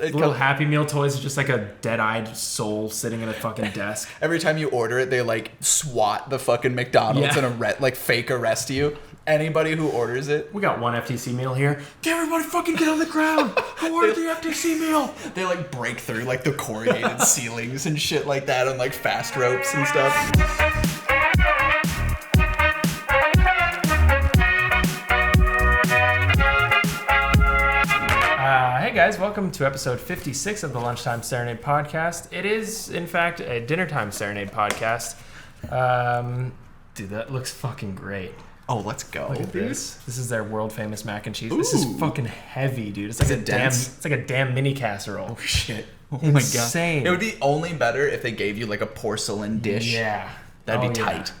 Little Happy Meal toys is just like a dead-eyed soul sitting at a fucking desk. Every time you order it, they like SWAT the fucking McDonald's and fake arrest you. Anybody who orders it. We got one FTC meal here. Everybody fucking get on the ground. Who ordered the FTC meal? They like break through like the corrugated ceilings and shit like that on like fast ropes and stuff. Hey guys, welcome to episode 56 of the Lunchtime Serenade podcast. It is, in fact, a dinnertime serenade podcast. Dude, that looks fucking great. Oh, let's go. Look at this. This is their world famous mac and cheese. Ooh. This is fucking heavy, dude. It's like it's like a damn mini casserole. Oh shit. Oh Insane. My god. It would be only better if they gave you like a porcelain dish. Yeah. That'd be tight.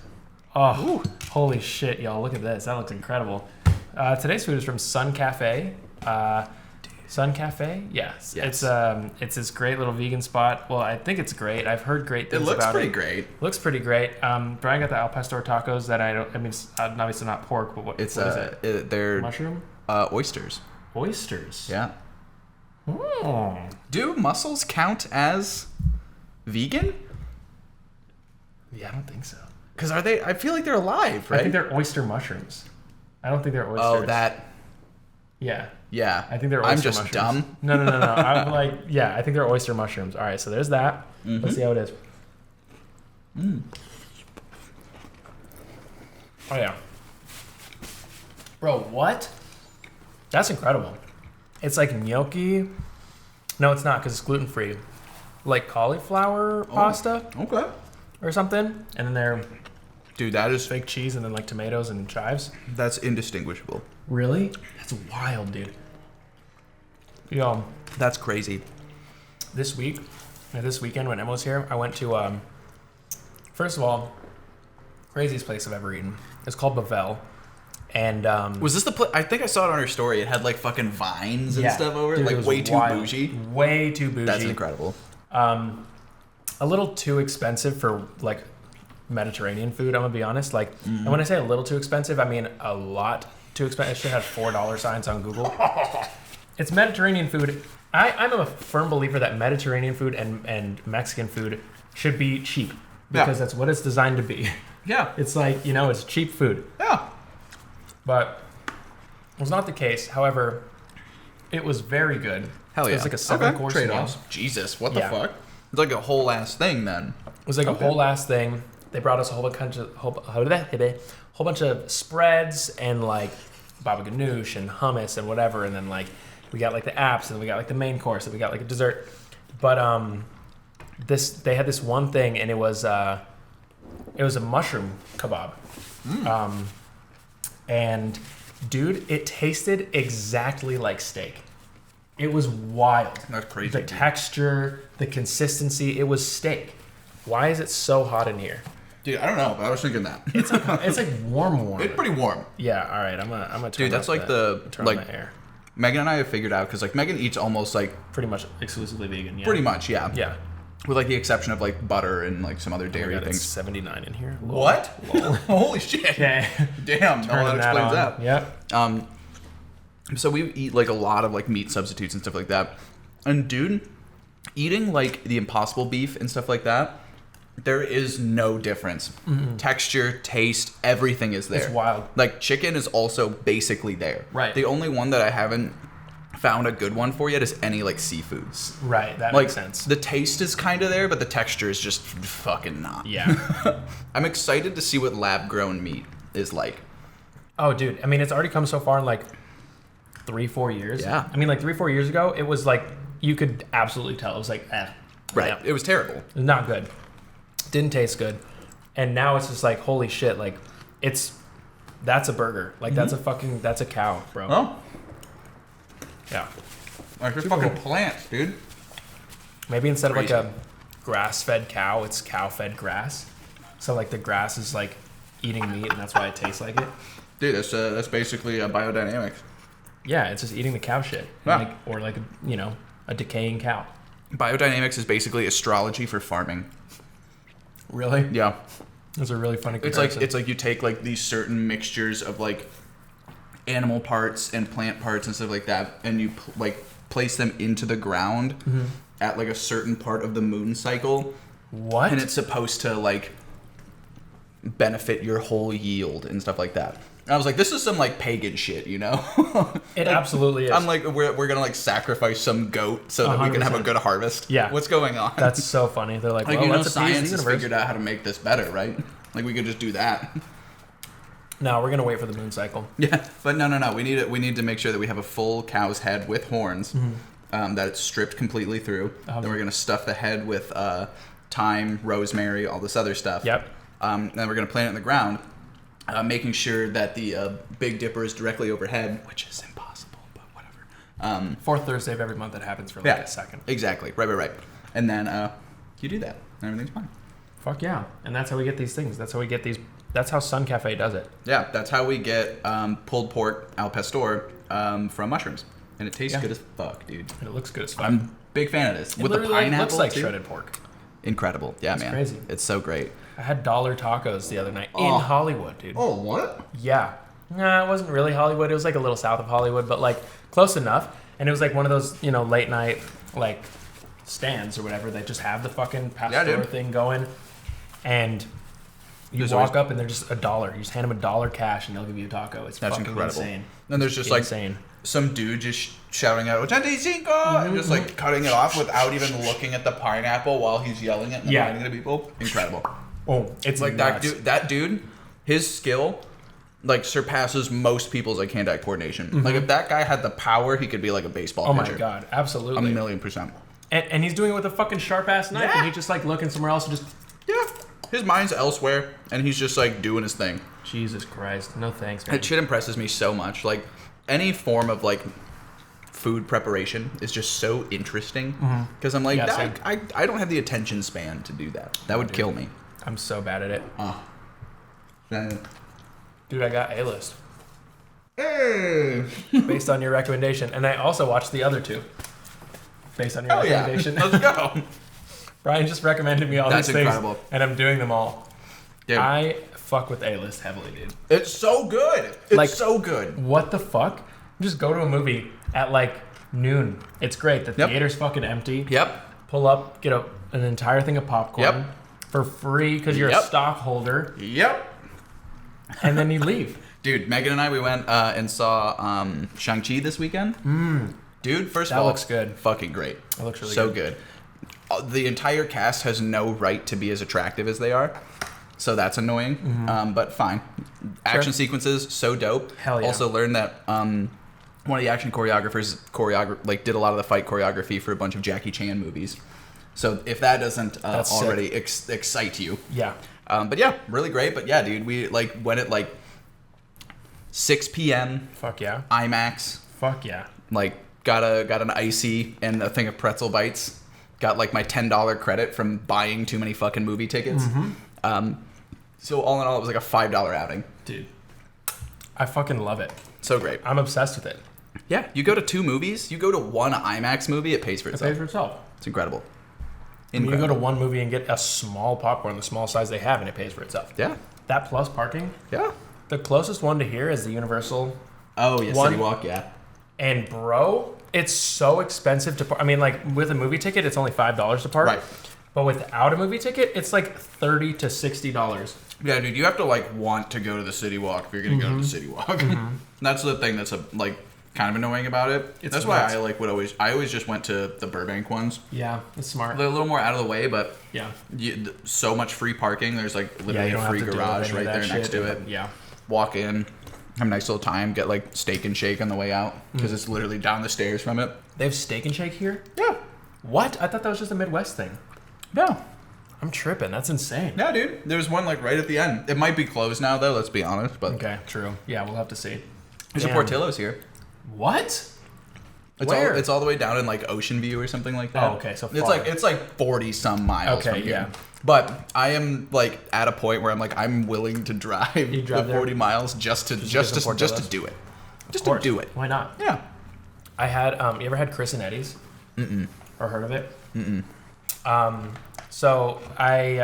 Oh, holy shit, y'all. Look at this. That looks incredible. Today's food is from Sun Cafe. Sun Cafe? Yes. It's this great little vegan spot. Well, I think it's great. I've heard great things about it. It looks pretty great. Looks pretty great. Brian got the al pastor tacos that it's obviously not pork, but what is it? They're mushroom? Oysters. Oysters? Yeah. Oh. Do mussels count as vegan? Yeah, I don't think so. Because I feel like they're alive, right? I think they're oyster mushrooms. I don't think they're oysters. Oh, that. Yeah. Yeah. I think they're oyster mushrooms. I'm just dumb. No. I'm like, yeah, I think they're oyster mushrooms. All right, so there's that. Mm-hmm. Let's see how it is. Oh, yeah. Bro, what? That's incredible. It's like gnocchi. No, it's not because it's gluten-free. Like cauliflower pasta. Okay. Or something. And then they're... Dude, that is... fake cheese and then like tomatoes and chives. That's indistinguishable. Really? That's wild, dude. Yo. That's crazy. This weekend when Emma was here, I went to, first of all, craziest place I've ever eaten. It's called Bavel. And, was this the place? I think I saw it on her story. It had like fucking vines and stuff over it. Dude, like way too bougie. Way too bougie. That's incredible. A little too expensive for like Mediterranean food, I'm gonna be honest. Like, and when I say a little too expensive, I mean a lot too expensive. It should have $4 signs on Google. It's Mediterranean food. I'm a firm believer that Mediterranean food and Mexican food should be cheap because that's what it's designed to be. Yeah. It's like, it's cheap food. Yeah. But it was not the case. However, it was very good. Hell yeah. It was like a 7-course meal. Jesus, what the fuck? It's like a whole ass thing then. It was like a whole ass thing. They brought us a whole bunch of spreads and like baba ganoush and hummus and whatever, and then like we got like the apps and we got like the main course and we got like a dessert. But they had this one thing and it was a mushroom kebab. And dude, it tasted exactly like steak. It was wild. That's crazy. The texture, the consistency, it was steak. Why is it so hot in here? Dude, I don't know, but I was thinking that. It's like warm. It's pretty warm. Yeah, all right. I'm gonna turn. Dude, that's like turn on the air. Megan and I have figured out because like Megan eats almost like pretty much exclusively vegan. Yeah. Pretty much, yeah. Yeah. With like the exception of like butter and like some other dairy things. It's 79 in here. Lol. What? Lol. Holy shit. Yeah. Damn. No one explains that. Yep. So we eat like a lot of like meat substitutes and stuff like that. And dude, eating like the Impossible beef and stuff like that, there is no difference. Mm-hmm. Texture, taste, everything is there. It's wild. Like chicken is also basically there. Right. The only one that I haven't found a good one for yet is any like seafoods. Right. That like, makes sense. The taste is kind of there, but the texture is just fucking not. Yeah. I'm excited to see what lab grown meat is like. Oh, dude. I mean, it's already come so far in like 3-4 years. Yeah. I mean, like 3-4 years ago, it was like you could absolutely tell. It was like, Right. Yeah. It was terrible. It was not good. Didn't taste good. And now it's just like, holy shit, like that's a burger. Like that's a cow, bro. Oh. Yeah. Like they're fucking plants, dude. Maybe instead of like a grass-fed cow, it's cow-fed grass. So like the grass is like eating meat and that's why it tastes like it. Dude, that's basically a biodynamics. Yeah, it's just eating the cow shit. Yeah. Or like a decaying cow. Biodynamics is basically astrology for farming. Really? Yeah. Those are really funny comparison. It's like you take like these certain mixtures of like animal parts and plant parts and stuff like that, and you like place them into the ground at like a certain part of the moon cycle. What? And it's supposed to like benefit your whole yield and stuff like that. And I was like, this is some like pagan shit, you know? It like, absolutely is. I'm like, we're gonna like sacrifice some goat so that we can have a good harvest. Yeah. What's going on? That's so funny. They're like, well, you know, that's a piece of science the has universe. figured out how to make this better, right? Like we could just do that. No, we're gonna wait for the moon cycle. Yeah, but no. We need to make sure that we have a full cow's head with horns, that it's stripped completely through. Then we're gonna stuff the head with thyme, rosemary, all this other stuff. Yep. Then we're gonna plant it in the ground, making sure that the Big Dipper is directly overhead, which is impossible, but whatever. Fourth Thursday of every month it happens for like a second. Exactly. Right. And then you do that, and everything's fine. Fuck yeah. And that's how we get these things. That's how we get these. That's how Sun Cafe does it. Yeah, that's how we get pulled pork al pastor from mushrooms, and it tastes good as fuck, dude. And it looks good as fuck. I'm a big fan of this. It With the literally pineapple, looks like too. shredded pork. Incredible. Yeah, It's man. crazy. It's so great. I had dollar tacos the other night in Hollywood, dude. Oh, what? Yeah. Nah, it wasn't really Hollywood. It was like a little south of Hollywood, but like close enough. And it was like one of those, you know, late night like stands or whatever. They just have the fucking pastor thing going. And you walk up and they're just $1. You just hand them $1 cash and they'll give you a taco. It's fucking incredible. insane. And there's just insane. like some dude just shouting out 85 and just like cutting it off without even looking at the pineapple while he's yelling it and reminding the people. Incredible. Oh, it's like nuts. that dude, his skill like surpasses most people's like hand-eye coordination. Like if that guy had the power, he could be like a baseball pitcher. Oh my god, absolutely. 1,000,000%. And he's doing it with a fucking sharp ass knife, and he's just like looking somewhere else and just. Yeah. His mind's elsewhere, and he's just like doing his thing. Jesus Christ, no thanks, man. That shit impresses me so much. Like any form of like food preparation is just so interesting because I'm like, I don't have the attention span to do that. That would kill me. I'm so bad at it. Then- Dude, I got A-list Hey. based on your recommendation, and I also watched the other two based on your recommendation. Yeah. Let's go. Brian just recommended me all That's these things, incredible. and I'm doing them all. Dude. I fuck with A-list heavily, dude. It's so good. It's Like- so good. What the fuck? Just go to a movie at like noon. It's great. The theater's fucking empty. Yep. Pull up, get an entire thing of popcorn for free because you're a stockholder, Yep. and then you leave. Dude, Megan and I, we went and saw Shang-Chi this weekend. Dude, first of all, looks good. Fucking great. It looks really so good. The entire cast has no right to be as attractive as they are, so that's annoying. But fine. Action sequences so dope. Hell yeah. Also learned that one of the action choreographers did a lot of the fight choreography for a bunch of Jackie Chan movies. So if that doesn't already excite you, Yeah. but yeah, really great. But yeah, dude, we like went at like 6 p.m. Fuck yeah. IMAX. Fuck yeah. Like got an icy and a thing of pretzel bites. Got like my $10 credit from buying too many fucking movie tickets. So all in all, it was like a $5 outing. Dude. I fucking love it. So great. I'm obsessed with it. Yeah, you go to 2 movies, you go to 1 IMAX movie, it pays for It itself. pays for itself. It's incredible. I mean, you go to one movie and get a small popcorn, the small size they have, and it pays for itself. Yeah. That plus parking. Yeah. The closest one to here is the Universal. Oh, yeah, One- City Walk, yeah. And bro, it's so expensive to park. I mean, like with a movie ticket, it's only $5 to park. Right. But without a movie ticket, it's like $30 to $60. Yeah, dude, you have to like want to go to the City Walk if you're gonna go to the City Walk. That's the thing that's kind of annoying about it. That's why nuts. I always just went to the Burbank ones. Yeah, it's smart. They're a little more out of the way, but Yeah. so much free parking. There's like literally you a don't free have to deal with garage any right of that there next shit. to it. Yeah. Walk in, have a nice little time, get like steak and shake on the way out because it's literally down the stairs from it. They have Steak and Shake here? Yeah. What? I thought that was just a Midwest thing. No. I'm tripping. That's insane. Yeah, dude. There's one like right at the end. It might be closed now though, let's be honest, but Okay, true. Yeah, we'll have to see. there's a Damn. Portillo's here. What? It's Where? it's all the way down in like Ocean View or something like that. Oh, okay, so it's far. like 40 some miles Okay, from here. yeah. But I am like at a point where I'm like I'm willing to drive You drive the there? 40 miles just to get some do it. Of Just course. to do it. Why not? Yeah. I had, you ever had Chris and Eddie's? Or heard of it? So I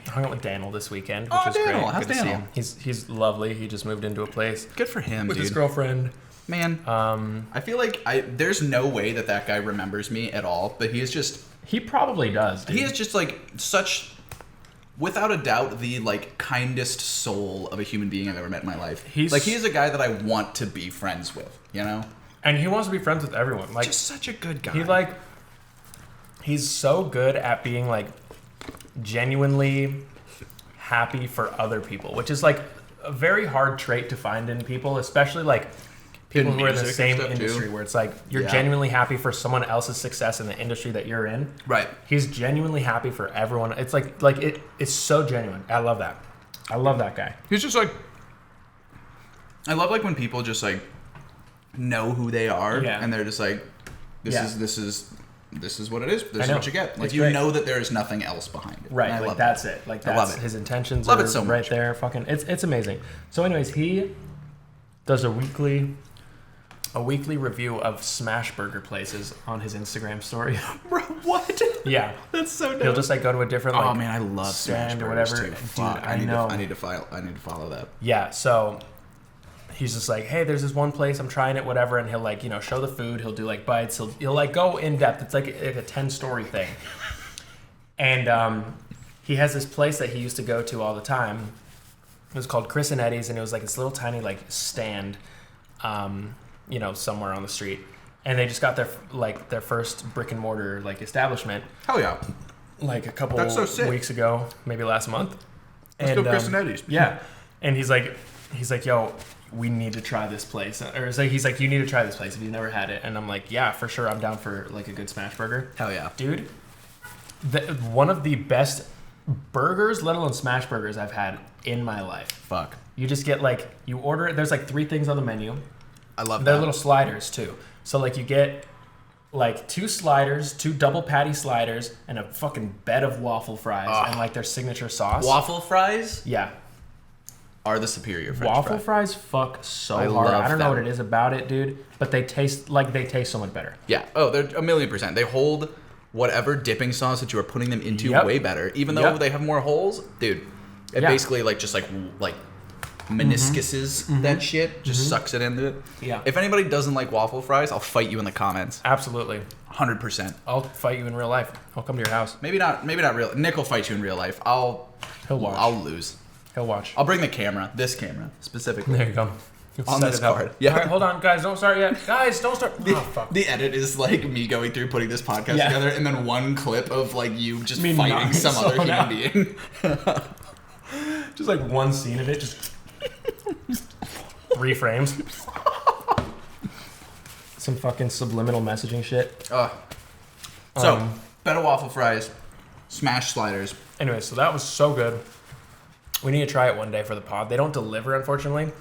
hung out with Daniel this weekend, which Oh, was great. Daniel. How's Good to see Daniel? him. He's lovely. He just moved into a place Good for him, with dude. his girlfriend. Man, I feel like there's no way that guy remembers me at all, but he is just... He probably does, dude. He is just, like, such, without a doubt, the, like, kindest soul of a human being I've ever met in my life. He is a guy that I want to be friends with, you know? And he wants to be friends with everyone. Like, just such a good guy. He's so good at being, like, genuinely happy for other people, which is, like, a very hard trait to find in people, especially, like, people who are in the same industry, where it's like you're genuinely happy for someone else's success in the industry that you're in. Right. He's genuinely happy for everyone. It's like it's so genuine. I love that. I love that guy. He's just like, I love like when people just like know who they are and they're just like, this is what it is. This is what you get. Like you know that there is nothing else behind it. Right. Like that's it. Like that's his intentions. Love it so much. Right there. Fucking it's amazing. So anyways, he does a weekly review of smash burger places on his Instagram story. Bro, what? Yeah. That's so dope. He'll just like go to a different like, oh man, I love smash burgers or whatever. Too. Dude, I need to follow that. Yeah, so he's just like, hey, there's this one place, I'm trying it, whatever, and he'll like, you know, show the food, he'll do like bites, he'll like go in depth. It's like a 10-story thing. And he has this place that he used to go to all the time. It was called Chris and Eddie's, and it was like this little tiny like stand you know, somewhere on the street, and they just got their first brick and mortar like establishment. Hell yeah! Like a couple weeks ago, maybe last month. Let's go Chris and Eddie's. Yeah, and he's like, yo, we need to try this place, or he's like, you need to try this place if you've never had it, and I'm like, yeah, for sure, I'm down for like a good smash burger. Hell yeah, dude! One of the best burgers, let alone smash burgers, I've had in my life. Fuck. You just get like, you order it. There's like 3 things on the menu. I love that. They're little sliders too. So like you get like 2 sliders, 2 double patty sliders, and a fucking bed of waffle fries and like their signature sauce. Waffle fries? Yeah. Are the superior French waffle fries fuck so hard. I don't know what it is about it, dude, but they taste so much better. Yeah. Oh, they're 1,000,000%. They hold whatever dipping sauce that you are putting them into way better. Even though they have more holes, dude. It basically like just like meniscuses that shit, just sucks it into it. Yeah. If anybody doesn't like waffle fries, I'll fight you in the comments. Absolutely. 100%. I'll fight you in real life. I'll come to your house. Maybe not real. Nick will fight you in real life. He'll watch. I'll lose. He'll watch. I'll bring the camera. This camera specifically. There you go. On this card. Yeah. All right, hold on, guys. Don't start yet. Guys, don't start. Fuck. The edit is like me going through putting this podcast together, and then one clip of like you just fighting some other human being. Just like one scene of it, just 3 frames. Some fucking subliminal messaging shit. So, better waffle fries, smash sliders. Anyway, so that was so good. We need to try it one day for the pod. They don't deliver, unfortunately.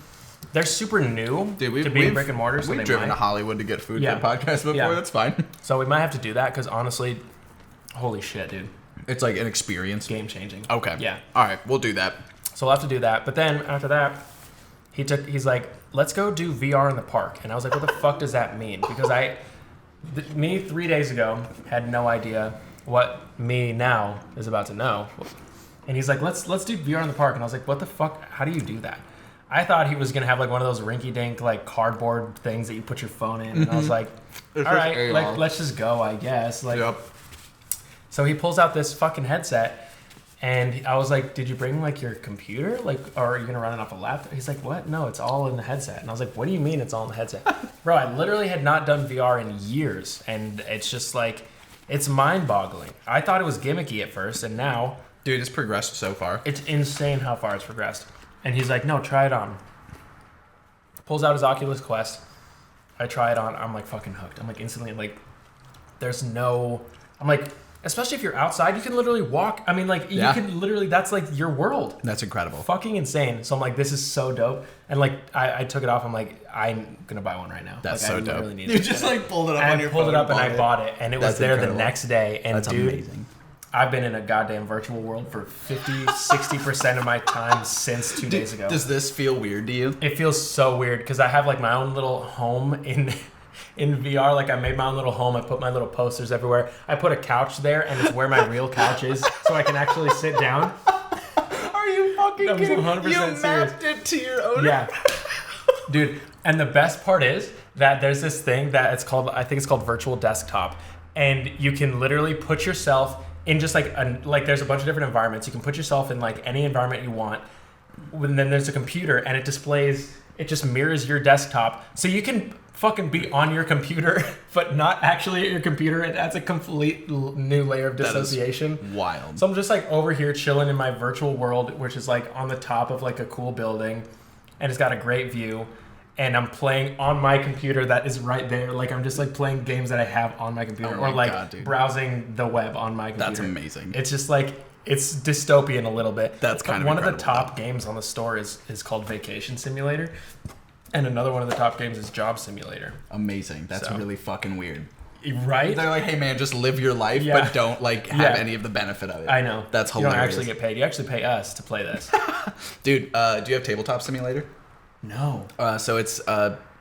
They're super new to being brick and mortar. So we've driven to Hollywood to get food for the podcast before. Yeah. That's fine. So we might have to do that because honestly, holy shit, dude. It's like an experience. Game changing. Okay. Yeah. All right, we'll do that. So we'll have to do that. But then after that, he's like, let's go do VR in the park. And I was like, what the fuck does that mean? Because me 3 days ago had no idea what me now is about to know. And he's like, let's do VR in the park. And I was like, what the fuck? How do you do that? I thought he was going to have like one of those rinky-dink like cardboard things that you put your phone in. And I was like, all right, let's just go, I guess. Like, So he pulls out this fucking headset. And I was like, did you bring like your computer? Like, or are you going to run it off a laptop? He's like, what? No, it's all in the headset. And I was like, what do you mean it's all in the headset? Bro, I literally had not done VR in years. And it's just like, it's mind-boggling. I thought it was gimmicky at first. And now... Dude, it's progressed so far. It's insane how far it's progressed. And he's like, no, try it on. Pulls out his Oculus Quest. I try it on. I'm like fucking hooked. I'm like instantly like, there's no... I'm like... Especially if you're outside, you can literally walk. I mean, like, you can literally, that's like your world. That's incredible. Fucking insane. So I'm like, this is so dope. And like, I took it off. I'm like, I'm going to buy one right now. That's like, so dope. Really need you just like pulled it up on your phone. I pulled it up and I bought it. And it was there the next day. And that's dude, amazing. I've been in a goddamn virtual world for 50-60% of my time since 2 days ago. Does this feel weird to you? It feels so weird because I have like my own little home in VR. Like I made my own little home. I put my little posters everywhere. I put a couch there and it's where my real couch is so I can actually sit down. Are you fucking kidding? I'm 100% you mapped it to your own. Yeah. Dude, and the best part is that there's this thing that I think it's called virtual desktop. And you can literally put yourself in just like there's a bunch of different environments. You can put yourself in like any environment you want. And then there's a computer and it just mirrors your desktop. So you can fucking be on your computer, but not actually at your computer. It adds a complete new layer of dissociation. That is wild. So I'm just like over here chilling in my virtual world, which is like on the top of like a cool building. And it's got a great view. And I'm playing on my computer that is right there. Like I'm just like playing games that I have on my computer, or like browsing the web on my computer. That's amazing. It's just like it's dystopian a little bit. That's kind of one of the top games on the store is called Vacation Simulator, and another one of the top games is Job Simulator. Amazing. That's really fucking weird. Right? They're like, hey man, just live your life, but don't like have any of the benefit of it. I know. That's hilarious. You don't actually get paid. You actually pay us to play this. Dude, do you have Tabletop Simulator? No. So it's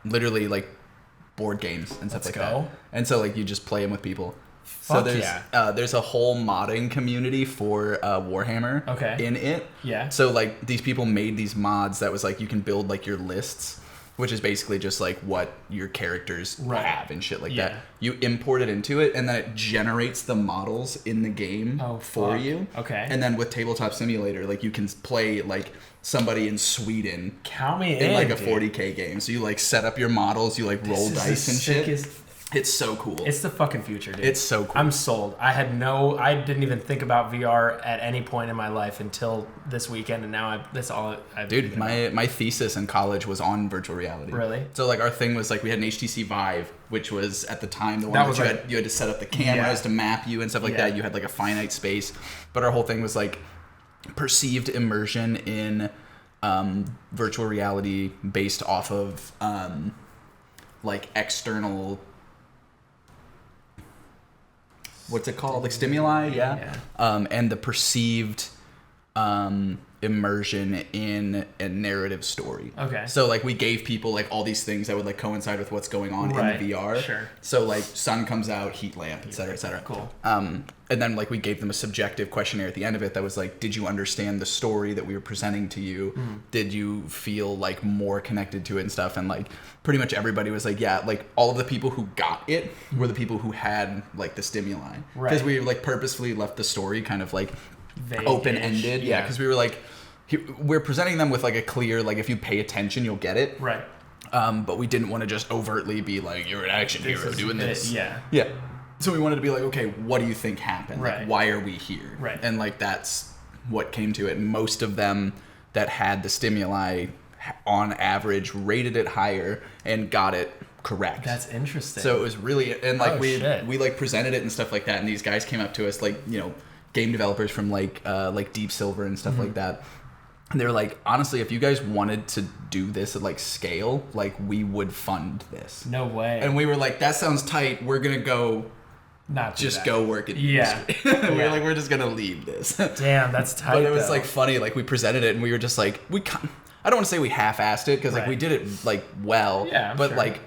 literally like board games and stuff that. And so like you just play them with people. Fuck So there's a whole modding community for Warhammer in it. Yeah. So like these people made these mods that was like you can build like your lists, which is basically just like what your characters have and shit like that. You import it into it and then it generates the models in the game for you. Okay. And then with Tabletop Simulator, like you can play like somebody in Sweden Count me in like a dude. 40K game. So you like set up your models, you like roll dice and shit. It's so cool. It's the fucking future, dude. It's so cool. I'm sold. I didn't even think about VR at any point in my life until this weekend, and now that's all I've Dude, my thesis in college was on virtual reality. Really? So like our thing was like we had an HTC Vive, which was at the time the one that you had to set up the cameras to map you and stuff like that. You had like a finite space. But our whole thing was like perceived immersion in virtual reality based off of like external, what's it called? Like stimuli, and the perceived immersion in a narrative story. Okay. So like we gave people like all these things that would like coincide with what's going on in the VR. Sure. So like sun comes out, heat lamp, et cetera, et cetera. Cool. And then like we gave them a subjective questionnaire at the end of it that was like, did you understand the story that we were presenting to you? Did you feel like more connected to it and stuff? And like pretty much everybody was like, yeah, like all of the people who got it were the people who had like the stimuli. Because we like purposefully left the story kind of like open-ended. Yeah, because we were like, we're presenting them with like a clear, like if you pay attention, you'll get it. Right. But we didn't want to just overtly be like, you're an action hero doing this. Yeah. Yeah. So we wanted to be like, okay, what do you think happened? Right. Like, why are we here? Right. And like that's what came to it. Most of them that had the stimuli, on average, rated it higher and got it correct. That's interesting. So it was really, and like we like presented it and stuff like that. And these guys came up to us, like, you know, game developers from like Deep Silver and stuff like that. And they were like, honestly, if you guys wanted to do this at like scale, like we would fund this. No way. And we were like, that sounds tight. We're gonna go. Not just go work at we were like, we're just gonna leave this. Damn, that's tight. But it was like funny. Like we presented it, and we were just like, I don't want to say we half-assed it because like we did it like well. Yeah, but like,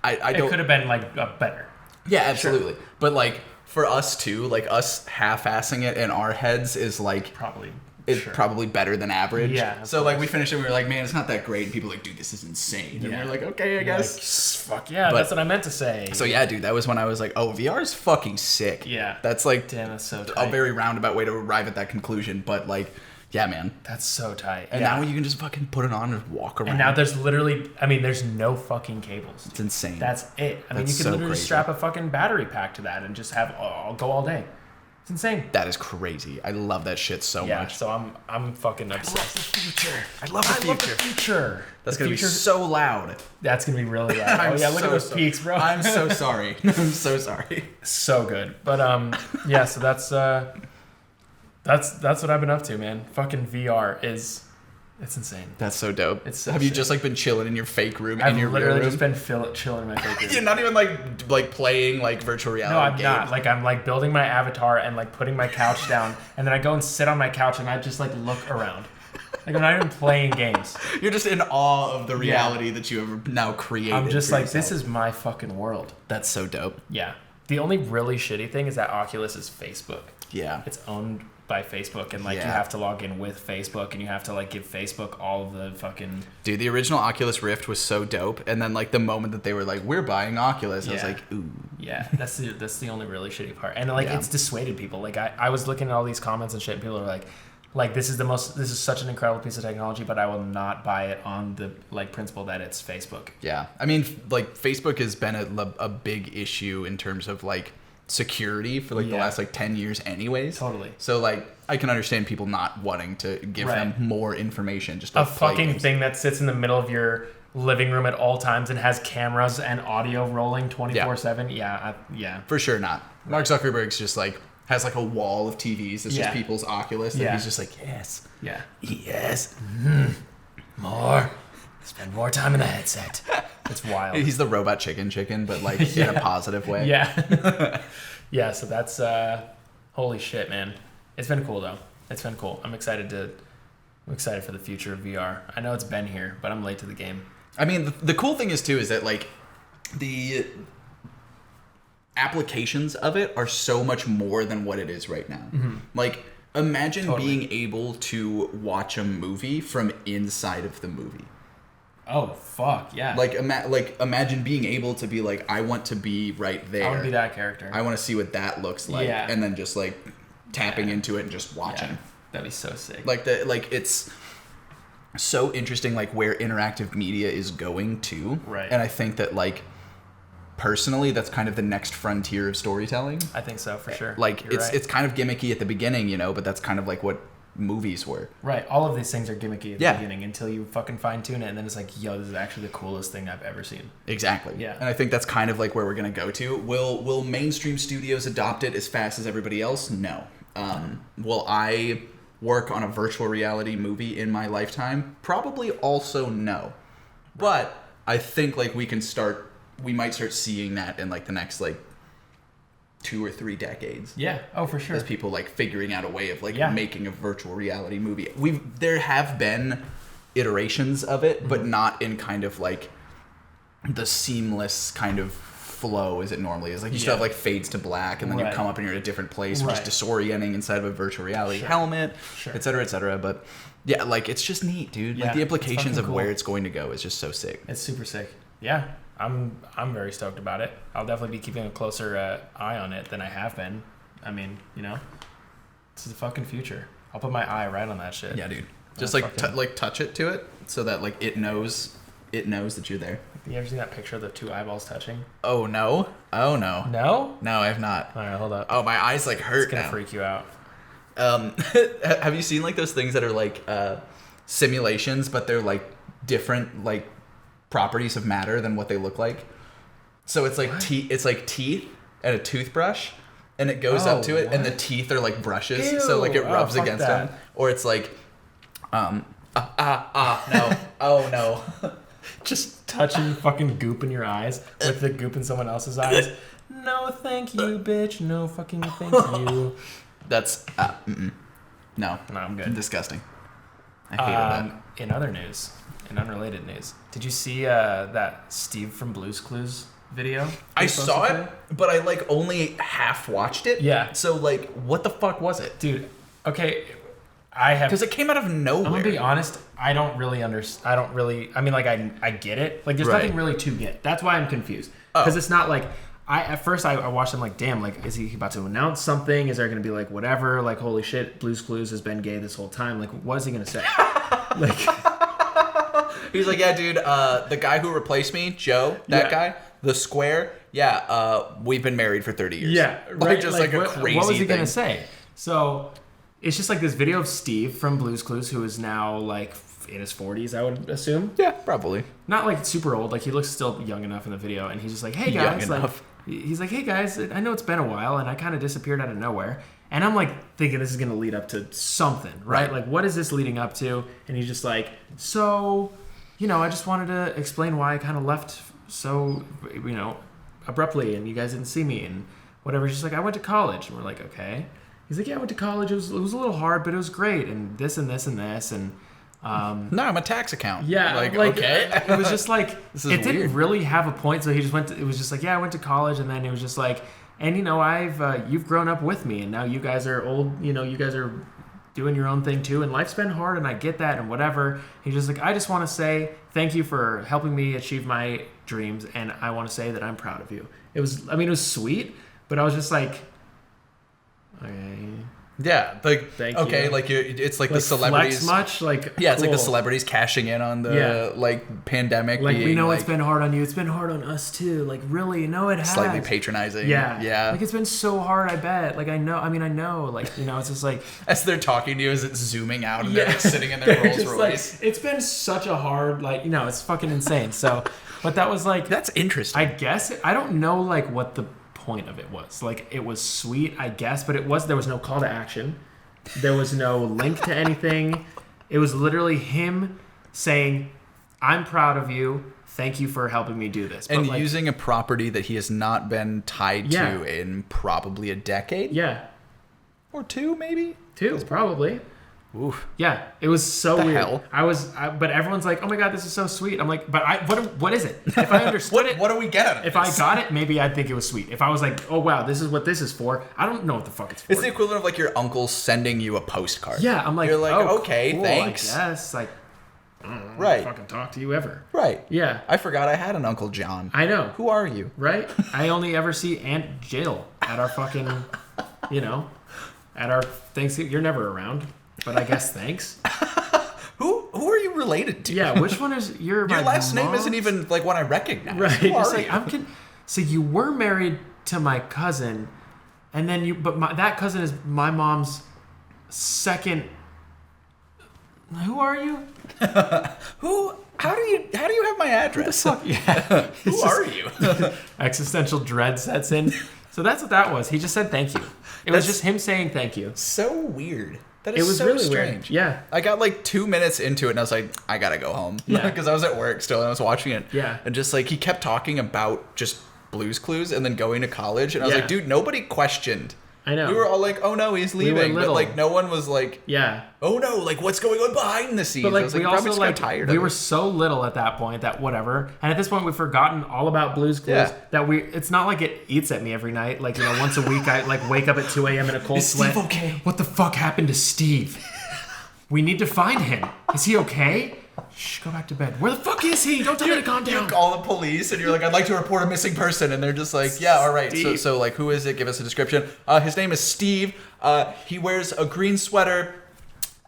I don't. It could have been like better. Yeah, absolutely. Sure. But like for us too, like us half-assing it in our heads is like probably. It's probably better than average. Yeah. So like we finished it, and we were like, man, it's not that great. And people were like, dude, this is insane. And we're like, okay, I guess. Like, fuck yeah, that's what I meant to say. So yeah, dude, that was when I was like, oh, VR is fucking sick. Yeah. That's like, damn, that's so tight. A very roundabout way to arrive at that conclusion. But like, yeah, man. That's so tight. And now you can just fucking put it on and walk around. And now there's literally, I mean, there's no fucking cables. It's insane. That's it. I mean, you can literally strap a fucking battery pack to that and just have go all day. It's insane. That is crazy. I love that shit so much. Yeah, so I'm fucking obsessed. I love the future. I love the future. That's going to be so loud. That's going to be really loud. Oh yeah, look at those peaks, bro. I'm so sorry. I'm so sorry. So good. But yeah, so that's what I've been up to, man. Fucking VR it's insane. That's so dope. It's so Have you just like been chilling in your fake room? I've in your literally room? just been chilling in my fake room. You're not even like playing like virtual reality. No, I'm games. not. Like I'm like building my avatar and like putting my couch down, and then I go and sit on my couch and I just like look around. Like I'm not even playing games. You're just in awe of the reality that you have now created. I'm just like, this is my fucking world. That's so dope. Yeah. The only really shitty thing is that Oculus is Facebook. Yeah. It's owned by Facebook, and like you have to log in with Facebook, and you have to like give Facebook all of the fucking. Dude, the original Oculus Rift was so dope, and then like the moment that they were like, "We're buying Oculus," I was like, "Ooh." Yeah, that's the only really shitty part, and like it's dissuaded people. Like I was looking at all these comments and shit, and people are like this is such an incredible piece of technology, but I will not buy it on the like principle that it's Facebook. Yeah, I mean, like Facebook has been a big issue in terms of like security for like the last like 10 years anyways. Totally. So like I can understand people not wanting to give them more information. Just a fucking thing that sits in the middle of your living room at all times and has cameras and audio rolling 24/7. Yeah. For sure not. Mark Zuckerberg's just like has like a wall of TVs that's just people's Oculus and he's just like, yes. Yeah. Yes. More. Spend more time in the headset. It's wild. He's the robot chicken, but like in a positive way. Yeah. Yeah, so that's holy shit, man. It's been cool though. It's been cool. I'm excited for the future of VR. I know it's been here, but I'm late to the game. I mean, the cool thing is too is that like the applications of it are so much more than what it is right now. Mm-hmm. Like imagine being able to watch a movie from inside of the movie. Oh fuck yeah! Like imagine being able to be like, I want to be right there. I want to be that character. I want to see what that looks like, and then just like tapping into it and just watching. Yeah. That'd be so sick. Like it's so interesting, like where interactive media is going to. Right. And I think that like personally, that's kind of the next frontier of storytelling. I think so for sure. Like it's kind of gimmicky at the beginning, but that's kind of like what movies were. Right. All of these things are gimmicky at the beginning until you fucking fine tune it, and then it's like, yo, this is actually the coolest thing I've ever seen. Exactly. Yeah. And I think that's kind of like where we're gonna go to. Will mainstream studios adopt it as fast as everybody else? No. Will I work on a virtual reality movie in my lifetime? Probably also no. But I think like we might start seeing that in like the next like 2 or 3 decades. Yeah. Oh, for sure. As people like figuring out a way of like making a virtual reality movie. There have been iterations of it, but not in kind of like the seamless kind of flow as it normally is. Like you still have like fades to black, and then you come up and you're at a different place, which is disorienting inside of a virtual reality helmet, et cetera, et cetera. But yeah, like it's just neat, dude. Like the implications of where it's going to go is just so sick. It's super sick. Yeah. I'm very stoked about it. I'll definitely be keeping a closer eye on it than I have been. I mean, it's the fucking future. I'll put my eye right on that shit. Yeah, dude. Just like touch it to it so that like it knows that you're there. You ever seen that picture of the 2 eyeballs touching? Oh no. No? No, I have not. All right, hold up. Oh, my eyes like hurt. It's gonna freak you out. Have you seen like those things that are like simulations, but they're like different like properties of matter than what they look like? So it's like it's like teeth and a toothbrush, and it goes up to it, and the teeth are like brushes. Ew. So like it rubs against them, or it's like no, oh no. Just touching fucking goop in your eyes with the goop in someone else's eyes. No, thank you, bitch. No fucking thank you. That's no, I'm good. Disgusting. I hated that. In other news, in unrelated news, did you see that Steve from Blue's Clues video? I saw it, but I like only half watched it. Yeah. So like, what the fuck was it, dude? Okay. Because it came out of nowhere. I'm gonna be honest. I don't really understand. I mean, like, I get it. Like, there's nothing really to get. That's why I'm confused. Because it's not like at first I watched him like, damn, like, is he about to announce something? Is there gonna be like whatever? Like, holy shit, Blue's Clues has been gay this whole time. Like, what is he gonna say? Like, he's like, yeah, dude. The guy who replaced me, Joe, that guy, the square. Yeah, we've been married for 30 years. Yeah, right. Like, just like a crazy. What was he gonna say? So. It's just like this video of Steve from Blue's Clues, who is now like in his 40s, I would assume. Yeah, probably. Not like super old. Like he looks still young enough in the video, and he's just like, "Hey guys," like he's like, "Hey guys, I know it's been a while, and I kind of disappeared out of nowhere." And I'm like thinking this is gonna lead up to something, right? Like what is this leading up to? And he's just like, "So, I just wanted to explain why I kind of left so, abruptly, and you guys didn't see me and whatever." He's just like, "I went to college," and we're like, "Okay." He's like, yeah, I went to college. It was a little hard, but it was great. And this and this and this. And no, I'm a tax account. Yeah. Like okay. It was just like, it didn't really have a point. So he just it was just like, yeah, I went to college. And then it was just like, And, you know, you've grown up with me, and now you guys are old, you know, you guys are doing your own thing too, and life's been hard, and I get that, and whatever. He's just like, I just want to say thank you for helping me achieve my dreams, and I want to say that I'm proud of you. It was sweet, but I was just like, okay. Yeah, like Thank okay, you. like it's like the celebrities. Flex much, like yeah, it's cool. like the celebrities cashing in on the like pandemic. Like being, we know like, it's been hard on you. It's been hard on us too. Like really, no, it has. Slightly patronizing. Yeah, yeah. Like it's been so hard. I bet. Like I know. Like you know, it's just like as they're talking to you, as it's zooming out, and they're like sitting in their Rolls Royce. Like, it's been such a hard, like you know, it's fucking insane. So, but that was like that's interesting. I guess I don't know like what the point of it was. Like it was sweet, I guess, but there was no call to action. There was no link to anything. It was literally him saying, I'm proud of you. Thank you for helping me do this. And but using a property that he has not been tied to in probably a decade? Yeah. Or two, maybe? Two, probably. Oof. Yeah, it was so the weird. Hell? But everyone's like, "Oh my god, this is so sweet." I'm like, "But what is it?" If I understood it, what do we get out of If this? I got it, maybe I'd think it was sweet. If I was like, "Oh wow, this is what this is for," I don't know what the fuck it's for. It's the equivalent of like your uncle sending you a postcard. Yeah, I'm like, you're like, oh, okay, cool, thanks. I guess like, I don't know, Right. fucking talk to you ever. Right. Yeah, I forgot I had an Uncle John. I know. Who are you? Right? I only ever see Aunt Jill at our fucking, you know, at our Thanksgiving. You're never around, but I guess thanks. Who are you related to? Yeah, which one is your last name mom's? isn't even like one I recognize. Right. Who It's are like, you? So you were married to my cousin, and then that cousin is my mom's second. Who are you? How do you have my address? Fuck yeah. Who are you? Existential dread sets in. So that's what that was. He just said thank you. It was just him saying thank you. So weird. That It is was so really strange. weird. Yeah. I got like 2 minutes into it and I was like, I gotta go home. Yeah. Because I was at work still and I was watching it. Yeah. And just like he kept talking about just Blue's Clues and then going to college. And I was Yeah. like, dude, nobody questioned. I know. We were all like, oh no, he's were leaving. But little. like no one was like, Yeah. oh no, like what's going on behind the scenes? But like I was like, we probably also just like got tired we of were it. so little at that point that whatever. And at this point we've forgotten all about Blue's Clues. Yeah. That it's not like it eats at me every night. Like, you know, once a week I like wake up at 2 a.m. in a cold Is sweat. Steve okay? What the fuck happened to Steve? We need to find him. Is he okay? Shh, go back to bed. Where the fuck is he? Don't tell me to calm You down. call the police and you're like, I'd like to report a missing person, and they're just like, yeah, all right. Steve. So like, who is it? Give us a description. His name is Steve. He wears a green sweater.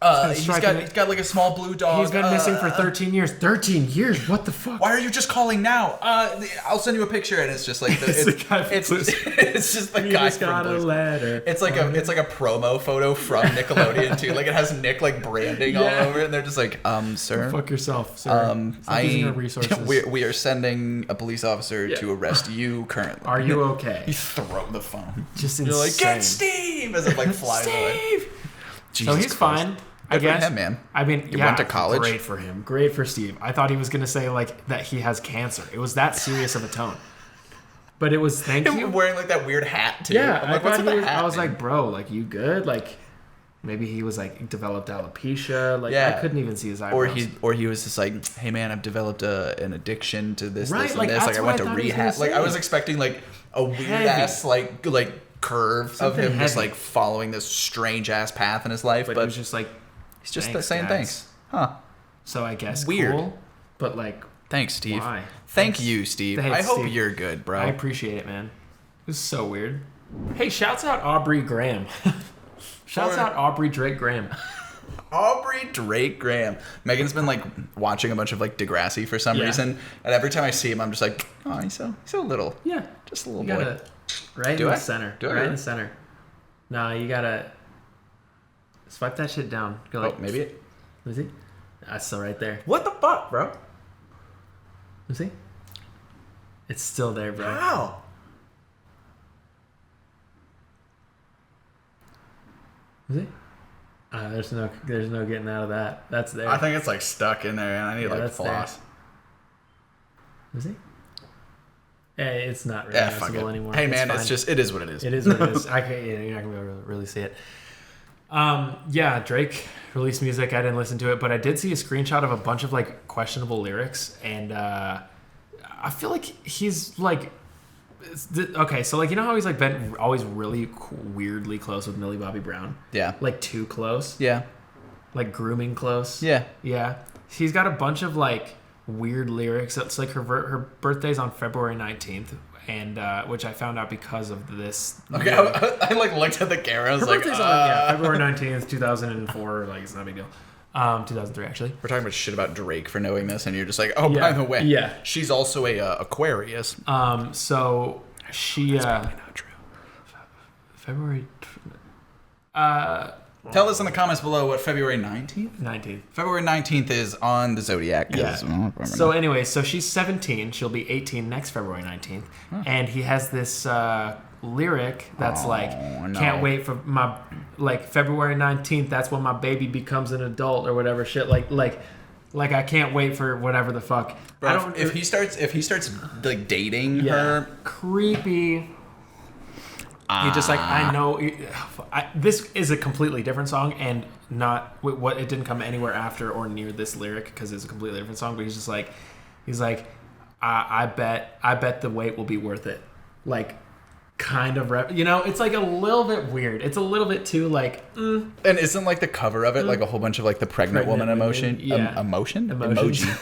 He's got like a small blue dog. He's been missing for 13 years. 13 years? What the fuck? Why are you just calling now? I'll send you a picture, and it's just like It's the guy from Blue's. it's just the You guy just from got a Blue's. letter. It's like a promo photo from Nickelodeon too. Like it has Nick like branding all Yeah. over it, and they're just like, sir. Fuck yourself, sir. Stop using our resources. we are sending a police officer to arrest you currently. Are you okay? You throw the phone. Just You're insane. like, get Steve as it like flies away. Steve! Jesus So he's Christ. fine. I Good for guess. him, man. I mean, You went to college? Great for him. Great for Steve. I thought he was gonna say like that he has cancer. It was that serious of a tone. But it was thank Him you. wearing like that weird hat too. Yeah, I'm like, I what's thought with he the was. hat, I was man? like, bro, like you good? Like maybe he was like developed alopecia. Like Yeah. I couldn't even see his eyebrows. Or he was just like, hey man, I've developed an addiction to this, Right, this, and like, this. that's Like I what went I to thought he was rehab. gonna Like I say. was expecting like a weird Heavy. ass like curve Something of him just heavy. like following this strange ass path in his life, but but it was just like he's just thanks, saying guys. thanks. Huh. so. I guess Weird. cool, but like Thanks, Steve. why? Thank you, Steve. Thanks, I hope Steve. you're good, bro. I appreciate it, man. It was so weird. Hey, shouts out Aubrey Graham. Shouts Or- out Aubrey Drake Graham. Aubrey Drake Graham. Megan's been like watching a bunch of like Degrassi for some Yeah. reason, and every time I see him, I'm just like, oh, he's so little, Yeah, just a little you boy. gotta right Do in I? the center. Do I Right really? in the center. No, you gotta swipe that shit down. Go like, Oh, maybe it. Let me see. That's still right there. What the fuck, bro? Let me see. It's still there, bro. Wow. Let me see. There's no getting out of that. That's there. I think it's like stuck in there, and I need Yeah, like that's floss. Let me see. Hey, it's not really Yeah, fuck noticeable it. anymore. Hey man, fine. it's just it is what it is. It is what it is. I can't. You're not gonna be able to really see it. Yeah, Drake released music. I didn't listen to it, but I did see a screenshot of a bunch of like questionable lyrics, and I feel like he's like Okay, so like, you know how he's like been always really weirdly close with Millie Bobby Brown? Yeah. Like too close? Yeah. Like grooming close? Yeah. Yeah. He's got a bunch of like weird lyrics. It's like her birthday's on February 19th, and which I found out because of this. Okay, I like looked at the camera. I was Her like, birthday's on February 19th, 2004. Like, it's not a big deal. 2003 actually. We're talking about shit about Drake for knowing this, and you're just like, oh, by the way, yeah, she's also a Aquarius. So she That's probably not true. February. Tell us in the comments below what February 19th? 19th. February 19th is on the Zodiac. Yeah. So anyway, so she's 17. She'll be 18 next February 19th. Huh. And he has this lyric that's can't wait for my, like, February 19th, that's when my baby becomes an adult or whatever shit. Like I can't wait for whatever the fuck. Bro, if he starts like dating her. Creepy. You're just like, I know. This is a completely different song, and not what it didn't come anywhere after or near this lyric because it's a completely different song. But he's like, I bet the wait will be worth it. Like, kind of, it's like a little bit weird. It's a little bit too like. And isn't like the cover of it like a whole bunch of like the pregnant woman emotion? Yeah. Emoji.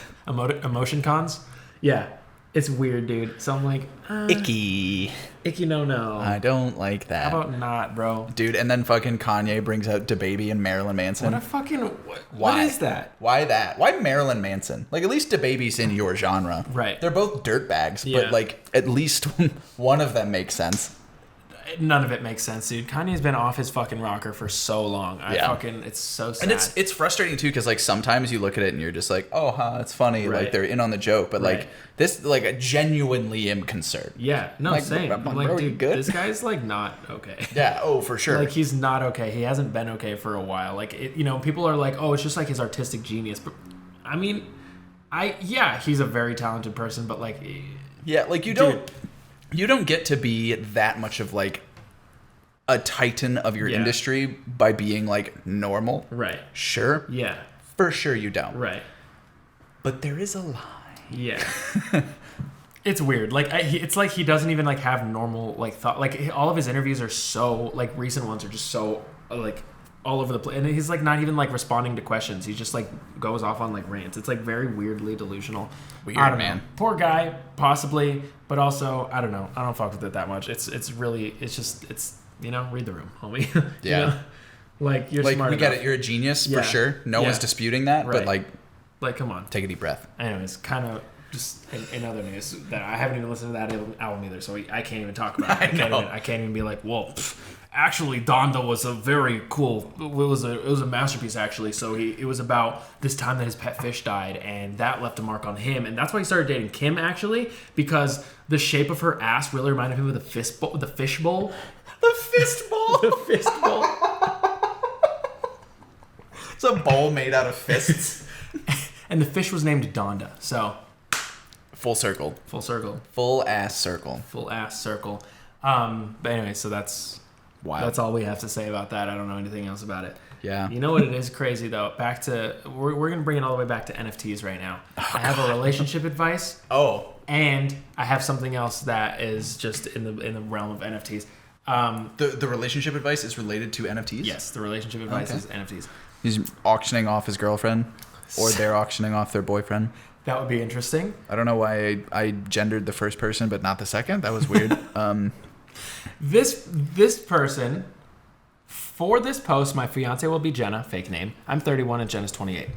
Emotion cons. Yeah. It's weird, dude. So I'm like, icky, no. I don't like that. How about not, bro? Dude, and then fucking Kanye brings out DaBaby and Marilyn Manson. What a fucking... What is that? Why that? Why Marilyn Manson? Like, at least DaBaby's in your genre. Right. They're both dirtbags, but like, at least one of them makes sense. None of it makes sense, dude. Kanye's been off his fucking rocker for so long. It's so sad. And it's frustrating too, because like sometimes you look at it and you're just like, oh, it's funny, right. Like they're in on the joke, but like this, like I genuinely am concerned. Yeah, no, like, same. I'm like, bro, dude, good? this guy's like not okay. Yeah, oh for sure. Like he's not okay. He hasn't been okay for a while. Like people are like, oh, it's just like his artistic genius. But I mean, he's a very talented person, but like, yeah, like you don't get to be that much of like a titan of your industry by being like normal. Right. Sure. Yeah. For sure you don't. Right. But there is a line. Yeah. It's weird. Like it's like he doesn't even like have normal like thought. Like all of his interviews are so like recent ones are just so like all over the place, and he's like not even like responding to questions. He just like goes off on like rants. It's like very weirdly delusional. Weird, I don't man. know. Poor guy, possibly, but also I don't know. I don't fuck with it that much. It's read the room, homie. Yeah. Like you're like smart we enough. get it. You're a genius for sure. No one's disputing that, right. but like come on, take a deep breath. Anyways, kind of just in other news that I haven't even listened to that album either, so I can't even talk about it. I can't even be like, well, actually, Donda was a very cool. It was a masterpiece actually. So it was about this time that his pet fish died, and that left a mark on him, and that's why he started dating Kim actually, because the shape of her ass really reminded him of the fish bowl. The fist bowl. The fist bowl. It's a bowl made out of fists. And the fish was named Donda. So full circle. Full ass circle. But anyway, so that's wild. That's all we have to say about that. I don't know anything else about it. Yeah. You know what it is crazy though? Back to we're gonna bring it all the way back to NFTs right now. I have a relationship advice. Oh. And I have something else that is just in the realm of NFTs. The relationship advice is related to NFTs? Yes, the relationship advice is NFTs. He's auctioning off his girlfriend, or they're auctioning off their boyfriend. That would be interesting. I don't know why I gendered the first person, but not the second. That was weird. This person, for this post, my fiance will be Jenna, fake name. I'm 31 and Jenna's 28.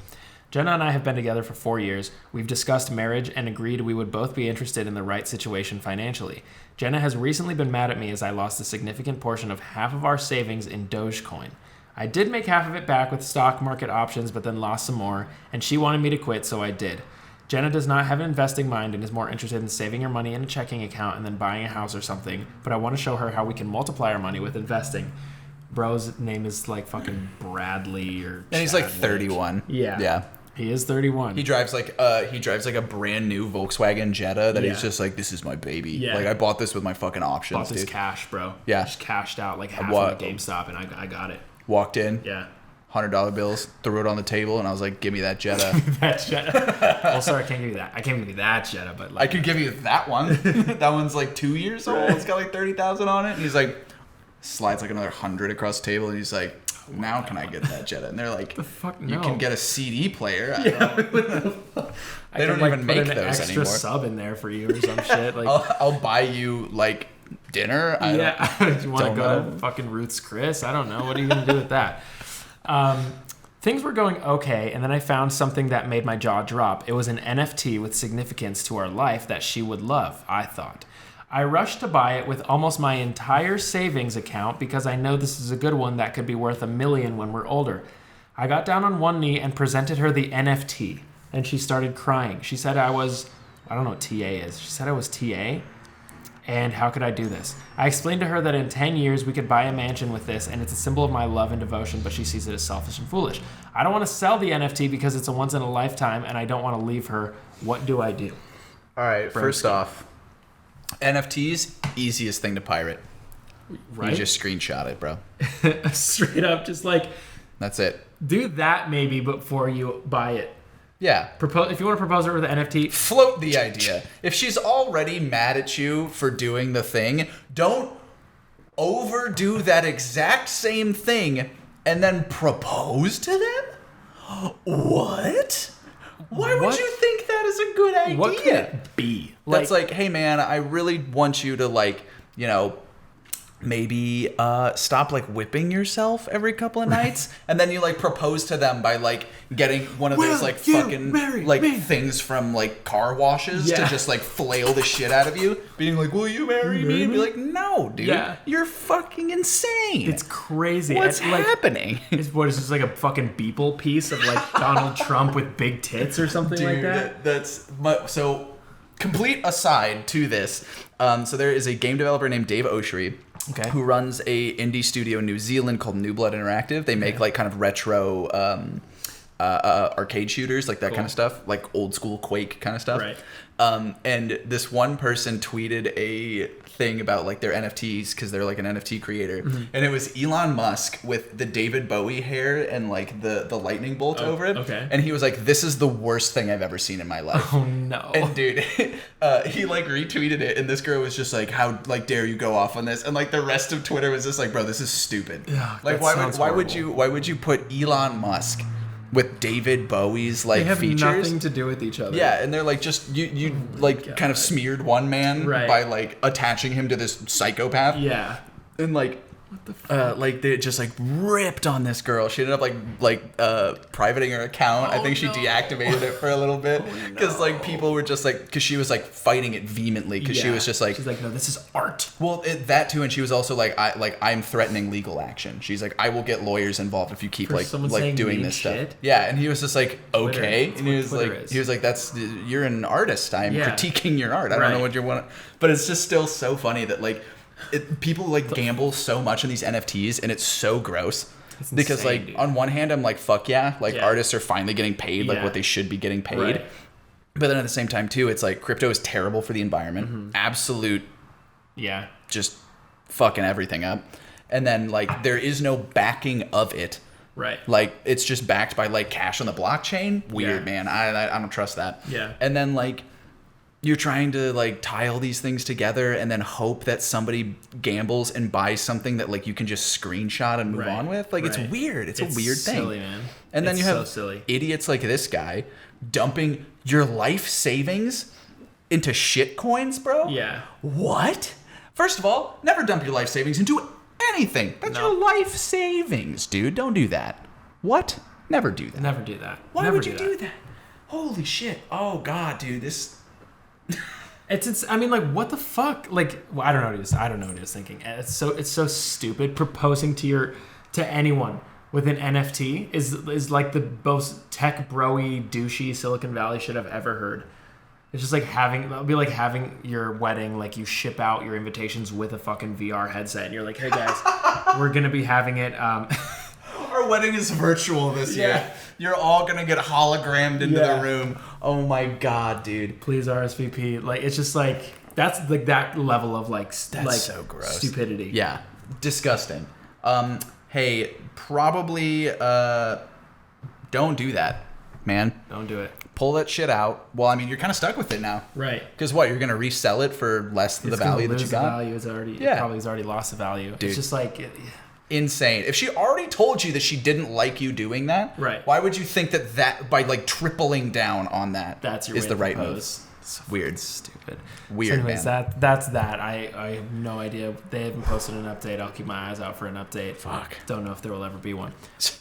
Jenna and I have been together for 4 years. We've discussed marriage and agreed we would both be interested in the right situation financially. Jenna has recently been mad at me as I lost a significant portion of half of our savings in Dogecoin. I did make half of it back with stock market options, but then lost some more, and she wanted me to quit, so I did. Jenna does not have an investing mind and is more interested in saving her money in a checking account and then buying a house or something, but I want to show her how we can multiply our money with investing. Bro's name is like fucking Bradley or and he's like 31. Yeah. He is 31. He drives like a brand new Volkswagen Jetta that he's just like, this is my baby. Yeah. Like I bought this with my fucking options. Bought this cash, bro. Yeah. Just cashed out like half of the GameStop and I got it. Walked in. Yeah. $100 bills, threw it on the table, and I was like, give me that Jetta. That Jetta. Well, sorry, I can't give you that. I can't give you that Jetta, but like, I could give you that one. That one's like 2 years old. It's got like 30,000 on it. And he's like, slides like another 100 across the table, and he's like, now can I get that Jetta? And they're like, the fuck no. You can get a CD player. I Yeah, don't know. They don't even make put an those extra anymore. sub in there for you or some shit. Like, I'll buy you like dinner. Do you want to go to fucking Ruth's Chris? I don't know. What are you gonna do with that? Things were going okay, and then I found something that made my jaw drop. It was an NFT with significance to our life that she would love, I thought. I rushed to buy it with almost my entire savings account because I know this is a good one that could be worth $1 million when we're older. I got down on one knee and presented her the NFT, and she started crying. She said I don't know what TA is. She said I was TA, and how could I do this? I explained to her that in 10 years we could buy a mansion with this, and it's a symbol of my love and devotion, but she sees it as selfish and foolish. I don't want to sell the NFT because it's a once in a lifetime, and I don't want to leave her. What do I do? All right, first off, NFTs, easiest thing to pirate. Right? You just screenshot it, bro. Straight up, just like, That's it. do that maybe before you buy it. Yeah. If you want to propose her with an NFT, Float the idea. If she's already mad at you for doing the thing, don't overdo that exact same thing and then propose to them? What? Why would What? you think that is a good idea? what could it be? That's like, hey man, I really want you to like, you know, maybe stop like whipping yourself every couple of nights, and then you like propose to them by like getting one of those like fucking like things from like car washes to just like flail the shit out of you, being like, will you marry me? And be like, no, dude, you're fucking insane. It's crazy. What's like, happening? Is this like a fucking Beeple piece of like Donald Trump with big tits or something like that? That's so. Complete aside to this, so there is a game developer named Dave Oshry. Okay. Who runs a indie studio in New Zealand called New Blood Interactive. They make like kind of retro arcade shooters, like that kind of stuff, like old school Quake kind of stuff. Right. And this one person tweeted a thing about like their NFTs because they're like an NFT creator, and it was Elon Musk with the David Bowie hair and like the lightning bolt over it. Okay. And he was like, "This is the worst thing I've ever seen in my life." Oh no. And dude, he like retweeted it, and this girl was just like, "How like dare you go off on this?" And like the rest of Twitter was just like, "Bro, this is stupid." Like why would you put Elon Musk with David Bowie's like they have features? nothing to do with each other. Yeah, and they're like just you like kind of smeared one man by like attaching him to this psychopath. Yeah. And like what the fuck? Like they just like ripped on this girl. She ended up like privating her account. I think she deactivated it for a little bit because like people were just like, because she was like fighting it vehemently because she was just like, she's like, no, this is art. Well, that too, and she was also like, I'm threatening legal action. She's like, I will get lawyers involved if you keep like doing this stuff. Yeah, and he was just like, okay, and he was like, that's, you're an artist. I'm critiquing your art. I don't know what you want, but it's just still so funny that like. People like gamble so much in these NFTs, and it's so gross. It's because insane, like dude. On one hand, I'm like, fuck yeah, like artists are finally getting paid like what they should be getting paid. Right. But then at the same time too, it's like crypto is terrible for the environment. Absolute, just fucking everything up. And then like there is no backing of it. Right. Like it's just backed by like cash on the blockchain. Weird, man. I don't trust that. Yeah. And then like. You're trying to like tie all these things together and then hope that somebody gambles and buys something that like you can just screenshot and move on with. Like it's weird. It's a weird thing. Silly, man. And then you have idiots like this guy dumping your life savings into shit coins, bro. Yeah. What? First of all, never dump your life savings into anything. That's your life savings, dude. Don't do that. What? Never do that. Never do that. Why would you do that? Holy shit. Oh god, dude. It's I mean, like, what the fuck? Like, well, I don't know what he was thinking. It's so stupid. Proposing to anyone with an NFT is like the most tech bro-y, douchey Silicon Valley shit I've ever heard. It's just like it'll be like having your wedding, like you ship out your invitations with a fucking VR headset, and you're like, hey guys, we're gonna be having it. Our wedding is virtual this year. You're all gonna get hologrammed into the room. Oh my god, dude! Please RSVP. Like it's just like that's like that level of like that's so gross stupidity. Yeah, disgusting. hey, probably don't do that, man. Don't do it. Pull that shit out. Well, I mean, you're kind of stuck with it now. Right. Because what, you're going to resell it for less than the value that you got? Value is already, it probably has already lost the value. Dude. It's just like... Insane. If she already told you that she didn't like you doing that, right, why would you think that by like tripling down on that that's your is the right move? So weird. Stupid. Weird, so anyways, man. That's that. I have no idea. They haven't posted an update. I'll keep my eyes out for an update. Fuck. Don't know if there will ever be one.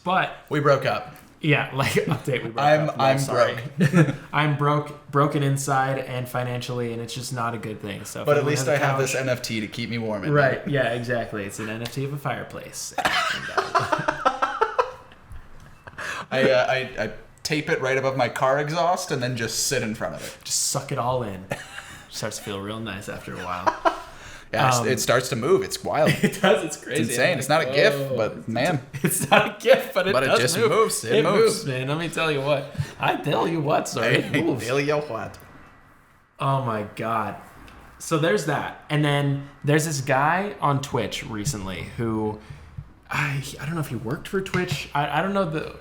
But... we broke up. Yeah, like update. We broke up. I'm sorry. broke. I'm broken inside and financially, and it's just not a good thing. So, but at least I have this NFT to keep me warm. Right? Yeah, exactly. It's an NFT of a fireplace. I tape it right above my car exhaust and then just sit in front of it. Just suck it all in. Starts to feel real nice after a while. Yeah, it starts to move. It's wild. It does. It's crazy. It's insane. It's not a GIF, but man. It's not a GIF, but it does just move. Moves. It moves, man. Let me tell you what. I tell you what, sorry. It moves. Tell you what. Oh my God. So there's that. And then there's this guy on Twitch recently who, I don't know if he worked for Twitch. I don't know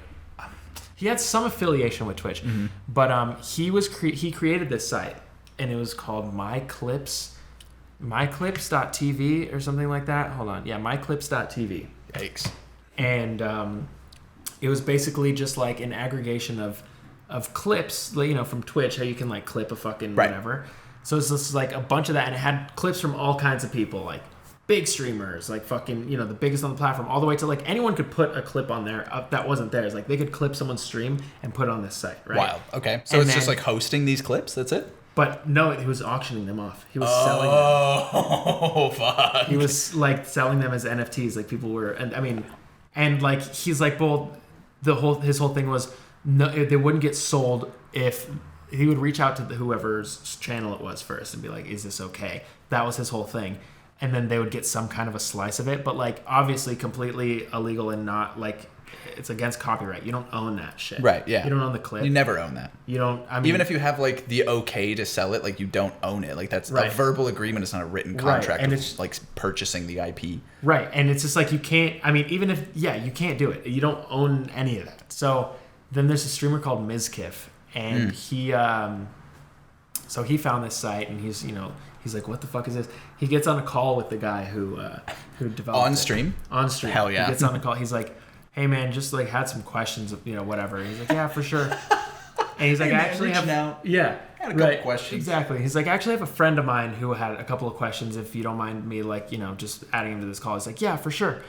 he had some affiliation with Twitch, but he created this site, and it was called myclips.tv or something like that. Hold on. Yeah, myclips.tv. Yikes. And it was basically just like an aggregation of clips, you know, from Twitch, how you can like clip a fucking whatever. So it's just like a bunch of that, and it had clips from all kinds of people, like big streamers, like fucking, you know, the biggest on the platform, all the way to like anyone could put a clip on there that wasn't theirs. Like they could clip someone's stream and put it on this site, right? Wild. Okay. So it's just like hosting these clips. That's it. But no, he was auctioning them off. He was selling them. Oh, fuck. He was like selling them as NFTs. Like people were, and I mean, and like he's like, well, his whole thing was no, they wouldn't get sold if he would reach out to whoever's channel it was first and be like, is this okay? That was his whole thing. And then they would get some kind of a slice of it, but like obviously completely illegal and not like, it's against copyright. You don't own that shit. Right, yeah. You don't own the clip. You never own that. You don't, I mean... Even if you have, like, the okay to sell it, like, you don't own it. Like, that's a verbal agreement. It's not a written contract and of, it's, like, purchasing the IP. Right, and it's just like you can't... I mean, even if... Yeah, you can't do it. You don't own any of that. So then there's a streamer called Mizkiff, and he... So he found this site, and he's, you know... He's like, what the fuck is this? He gets on a call with the guy who developed On it. stream? On stream. Hell yeah. He gets on a call. He's like... Hey man, just like had some questions, you know, whatever. He's like, yeah, for sure. And he's like, hey, I actually have, out. Yeah, had a couple questions. Exactly. He's like, I actually have a friend of mine who had a couple of questions. If you don't mind me, like, you know, just adding him to this call. He's like, yeah, for sure.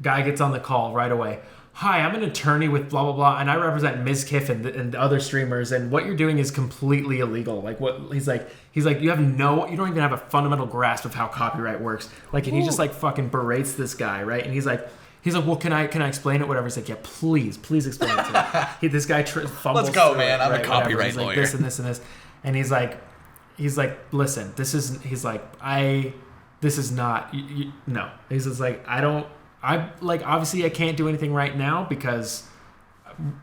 Guy gets on the call right away. Hi, I'm an attorney with blah blah blah, and I represent Mizkiff and other streamers. And what you're doing is completely illegal. Like what he's like, you don't even have a fundamental grasp of how copyright works. Like, and he just like fucking berates this guy, right? And he's like, well, can I explain it? Whatever. He's like, yeah, please explain it to me. This guy fumbles. Let's go, through man. it, I'm right, a copyright He's like, lawyer. this and this and this, and he's like, listen, this is not. No. He's just like, obviously I can't do anything right now because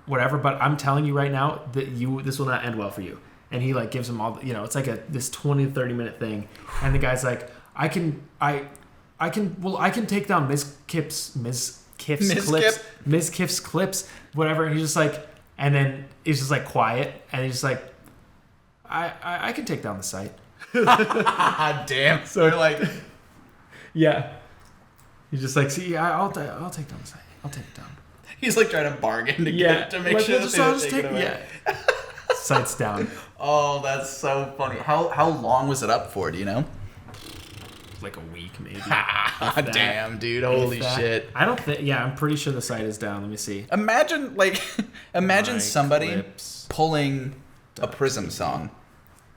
whatever. But I'm telling you right now that this will not end well for you. And he like gives him all. You know, it's like this 20 to 30 minute thing, and the guy's like, I can take down Mizkiff's clips, whatever. And he's just like, and then he's just like quiet, and he's just like, I can take down the site. Damn. So you're like, yeah. He's just like, see, I'll take down the site. I'll take it down. He's like trying to bargain to make sure that they don't take it away. Yeah. Site's down. Oh, that's so funny. How long was it up for? Do you know? Like a week, maybe. Damn, dude. Holy shit. I don't think... Yeah, I'm pretty sure the site is down. Let me see. Imagine somebody pulling a Prism song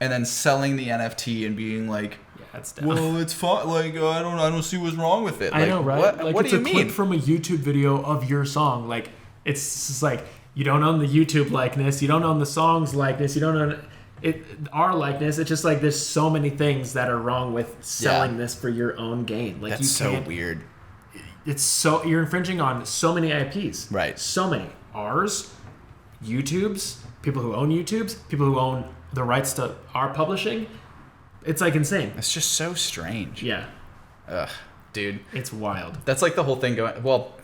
and then selling the NFT and being like, yeah, it's down. well, it's fine. Like, I don't see what's wrong with it. Like, I know, right? What do you mean? It's a clip from a YouTube video of your song. Like, it's just like, you don't own the YouTube likeness. You don't own the song's likeness. You don't own... our likeness. It's just like there's so many things that are wrong with selling this for your own gain. Like, that's so weird. It's so, you're infringing on so many IPs. Right. So many. Ours, YouTube's, people who own YouTube's, people who own the rights to our publishing. It's like insane. It's just so strange. Yeah. Ugh, dude. It's wild. That's like the whole thing going. Well,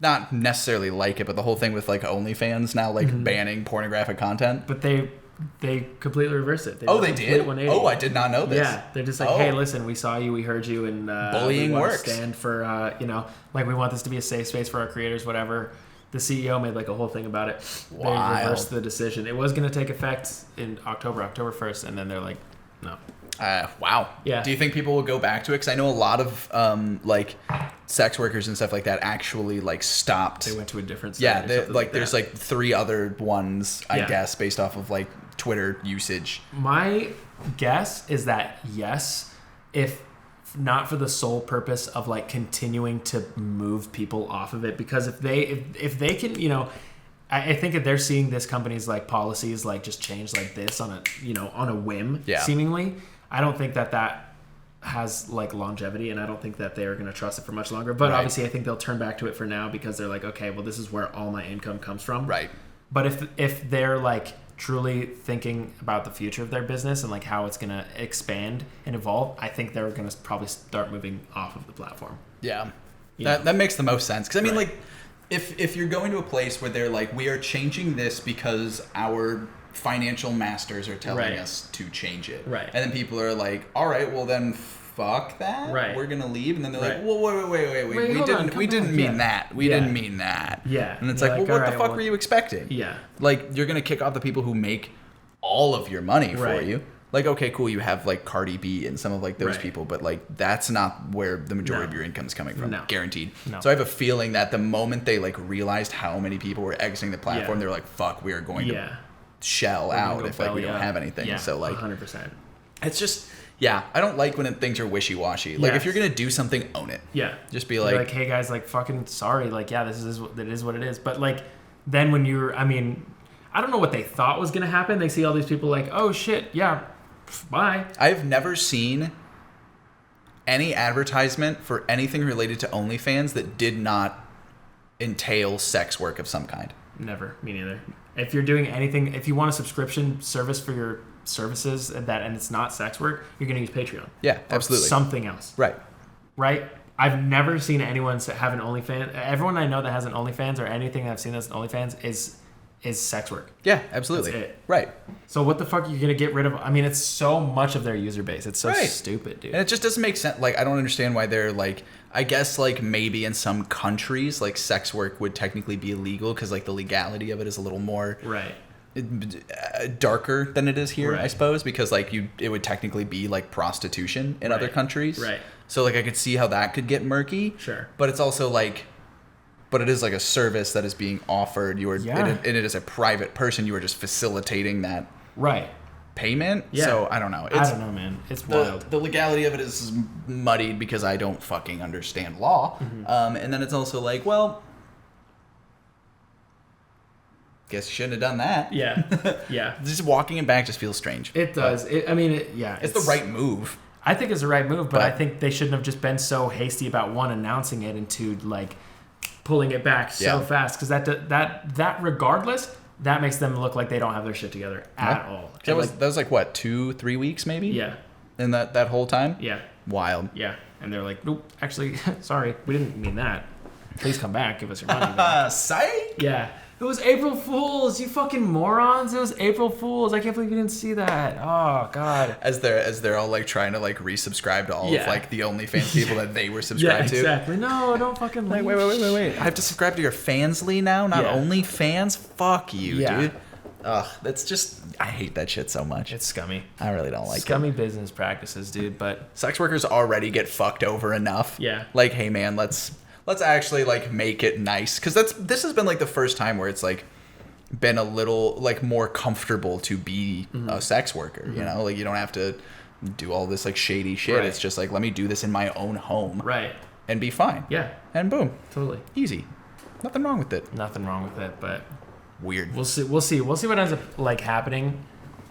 not necessarily like it, but the whole thing with like OnlyFans now like banning pornographic content. But they completely reversed it. They did? 180. Oh, I did not know this. Yeah, they're just like, hey, listen, we saw you, we heard you, and bullying we want works. To stand for, like we want this to be a safe space for our creators, whatever. The CEO made like a whole thing about it. Wild. They reversed the decision. It was going to take effect in October 1st, and then they're like, no. Wow. Yeah. Do you think people will go back to it? Because I know a lot of like sex workers and stuff like that actually like stopped. They went to a different site. Yeah. There's like 3 other ones, I guess, based off of like Twitter usage. My guess is that yes, if not for the sole purpose of like continuing to move people off of it, because if they can, I think if they're seeing this company's like policies like just change like this on a whim, seemingly, I don't think that has like longevity, and I don't think that they're going to trust it for much longer. But obviously, I think they'll turn back to it for now because they're like, okay, well, this is where all my income comes from. Right. But if they're like truly thinking about the future of their business and like how it's going to expand and evolve, I think they're going to probably start moving off of the platform. Yeah. That makes the most sense. Because I mean, like, if you're going to a place where they're like, we are changing this because our financial masters are telling us to change it. Right. And then people are like, all right, well then fuck that. Right. We're going to leave. And then they're like, well, wait. We didn't mean that. We didn't mean that. Yeah. And it's like, well, what the fuck were you expecting? Yeah. Like, you're going to kick off the people who make all of your money for you. Like, okay, cool, you have like Cardi B and some of like those people, but like that's not where the majority of your income is coming from, guaranteed. No. So I have a feeling that the moment they like realized how many people were exiting the platform, they're like, fuck, we are going to shell out if like we don't have anything. Yeah, so like 100%. It's just I don't like when things are wishy-washy. Like if you're gonna do something, own it. Yeah. Just be like, hey guys, like fucking sorry, like this is what it is. But like then when I don't know what they thought was gonna happen. They see all these people like, oh shit, yeah. Bye. I've never seen any advertisement for anything related to OnlyFans that did not entail sex work of some kind. Never. Me neither. If you're doing anything, if you want a subscription service for your services and it's not sex work, you're going to use Patreon. Yeah, absolutely. Or something else. Right. I've never seen anyone have an OnlyFans. Everyone I know that has an OnlyFans or anything I've seen that's an OnlyFans is sex work. Yeah, absolutely. That's it. Right. So what the fuck are you going to get rid of? I mean, it's so much of their user base. It's so stupid, dude. And it just doesn't make sense. Like, I don't understand why they're like, I guess like maybe in some countries, like sex work would technically be illegal because like the legality of it is a little more darker than it is here, I suppose, because like it would technically be like prostitution in other countries. Right. So like I could see how that could get murky. Sure. But it's also like, but it is like a service that is being offered. You are, and it is a private person. You are just facilitating that payment. Yeah. So I don't know. I don't know, man. It's wild. The legality of it is muddied because I don't fucking understand law. Mm-hmm. And then it's also like, well, guess you shouldn't have done that. Yeah. Yeah. Just walking it back just feels strange. It does. It's the right move. I think it's the right move, but I think they shouldn't have just been so hasty about announcing it and two, like pulling it back so fast, because that regardless, that makes them look like they don't have their shit together at all. That was like what, 2-3 weeks maybe? Yeah. And that whole time? Yeah. Wild. Yeah. And they're like, nope, actually, sorry, we didn't mean that. Please come back, give us your money back. Psych! Yeah. It was April Fools, you fucking morons. It was April Fools. I can't believe you didn't see that. Oh, God. As they're all like trying to like resubscribe to all of like the OnlyFans people that they were subscribed to. Exactly. No, don't fucking like, wait. I have to subscribe to your Fansly now, not OnlyFans? Fuck you, dude. Ugh, that's just, I hate that shit so much. It's scummy. I really don't like it. Scummy business practices, dude, but sex workers already get fucked over enough. Yeah. Like, hey man, let's actually like make it nice, because this has been like the first time where it's like been a little like more comfortable to be a sex worker. You know, like you don't have to do all this like shady shit. It's just like, let me do this in my own home, and be fine. Yeah, and boom, totally easy. Nothing wrong with it. Nothing wrong with it, but weird. We'll see what ends up like happening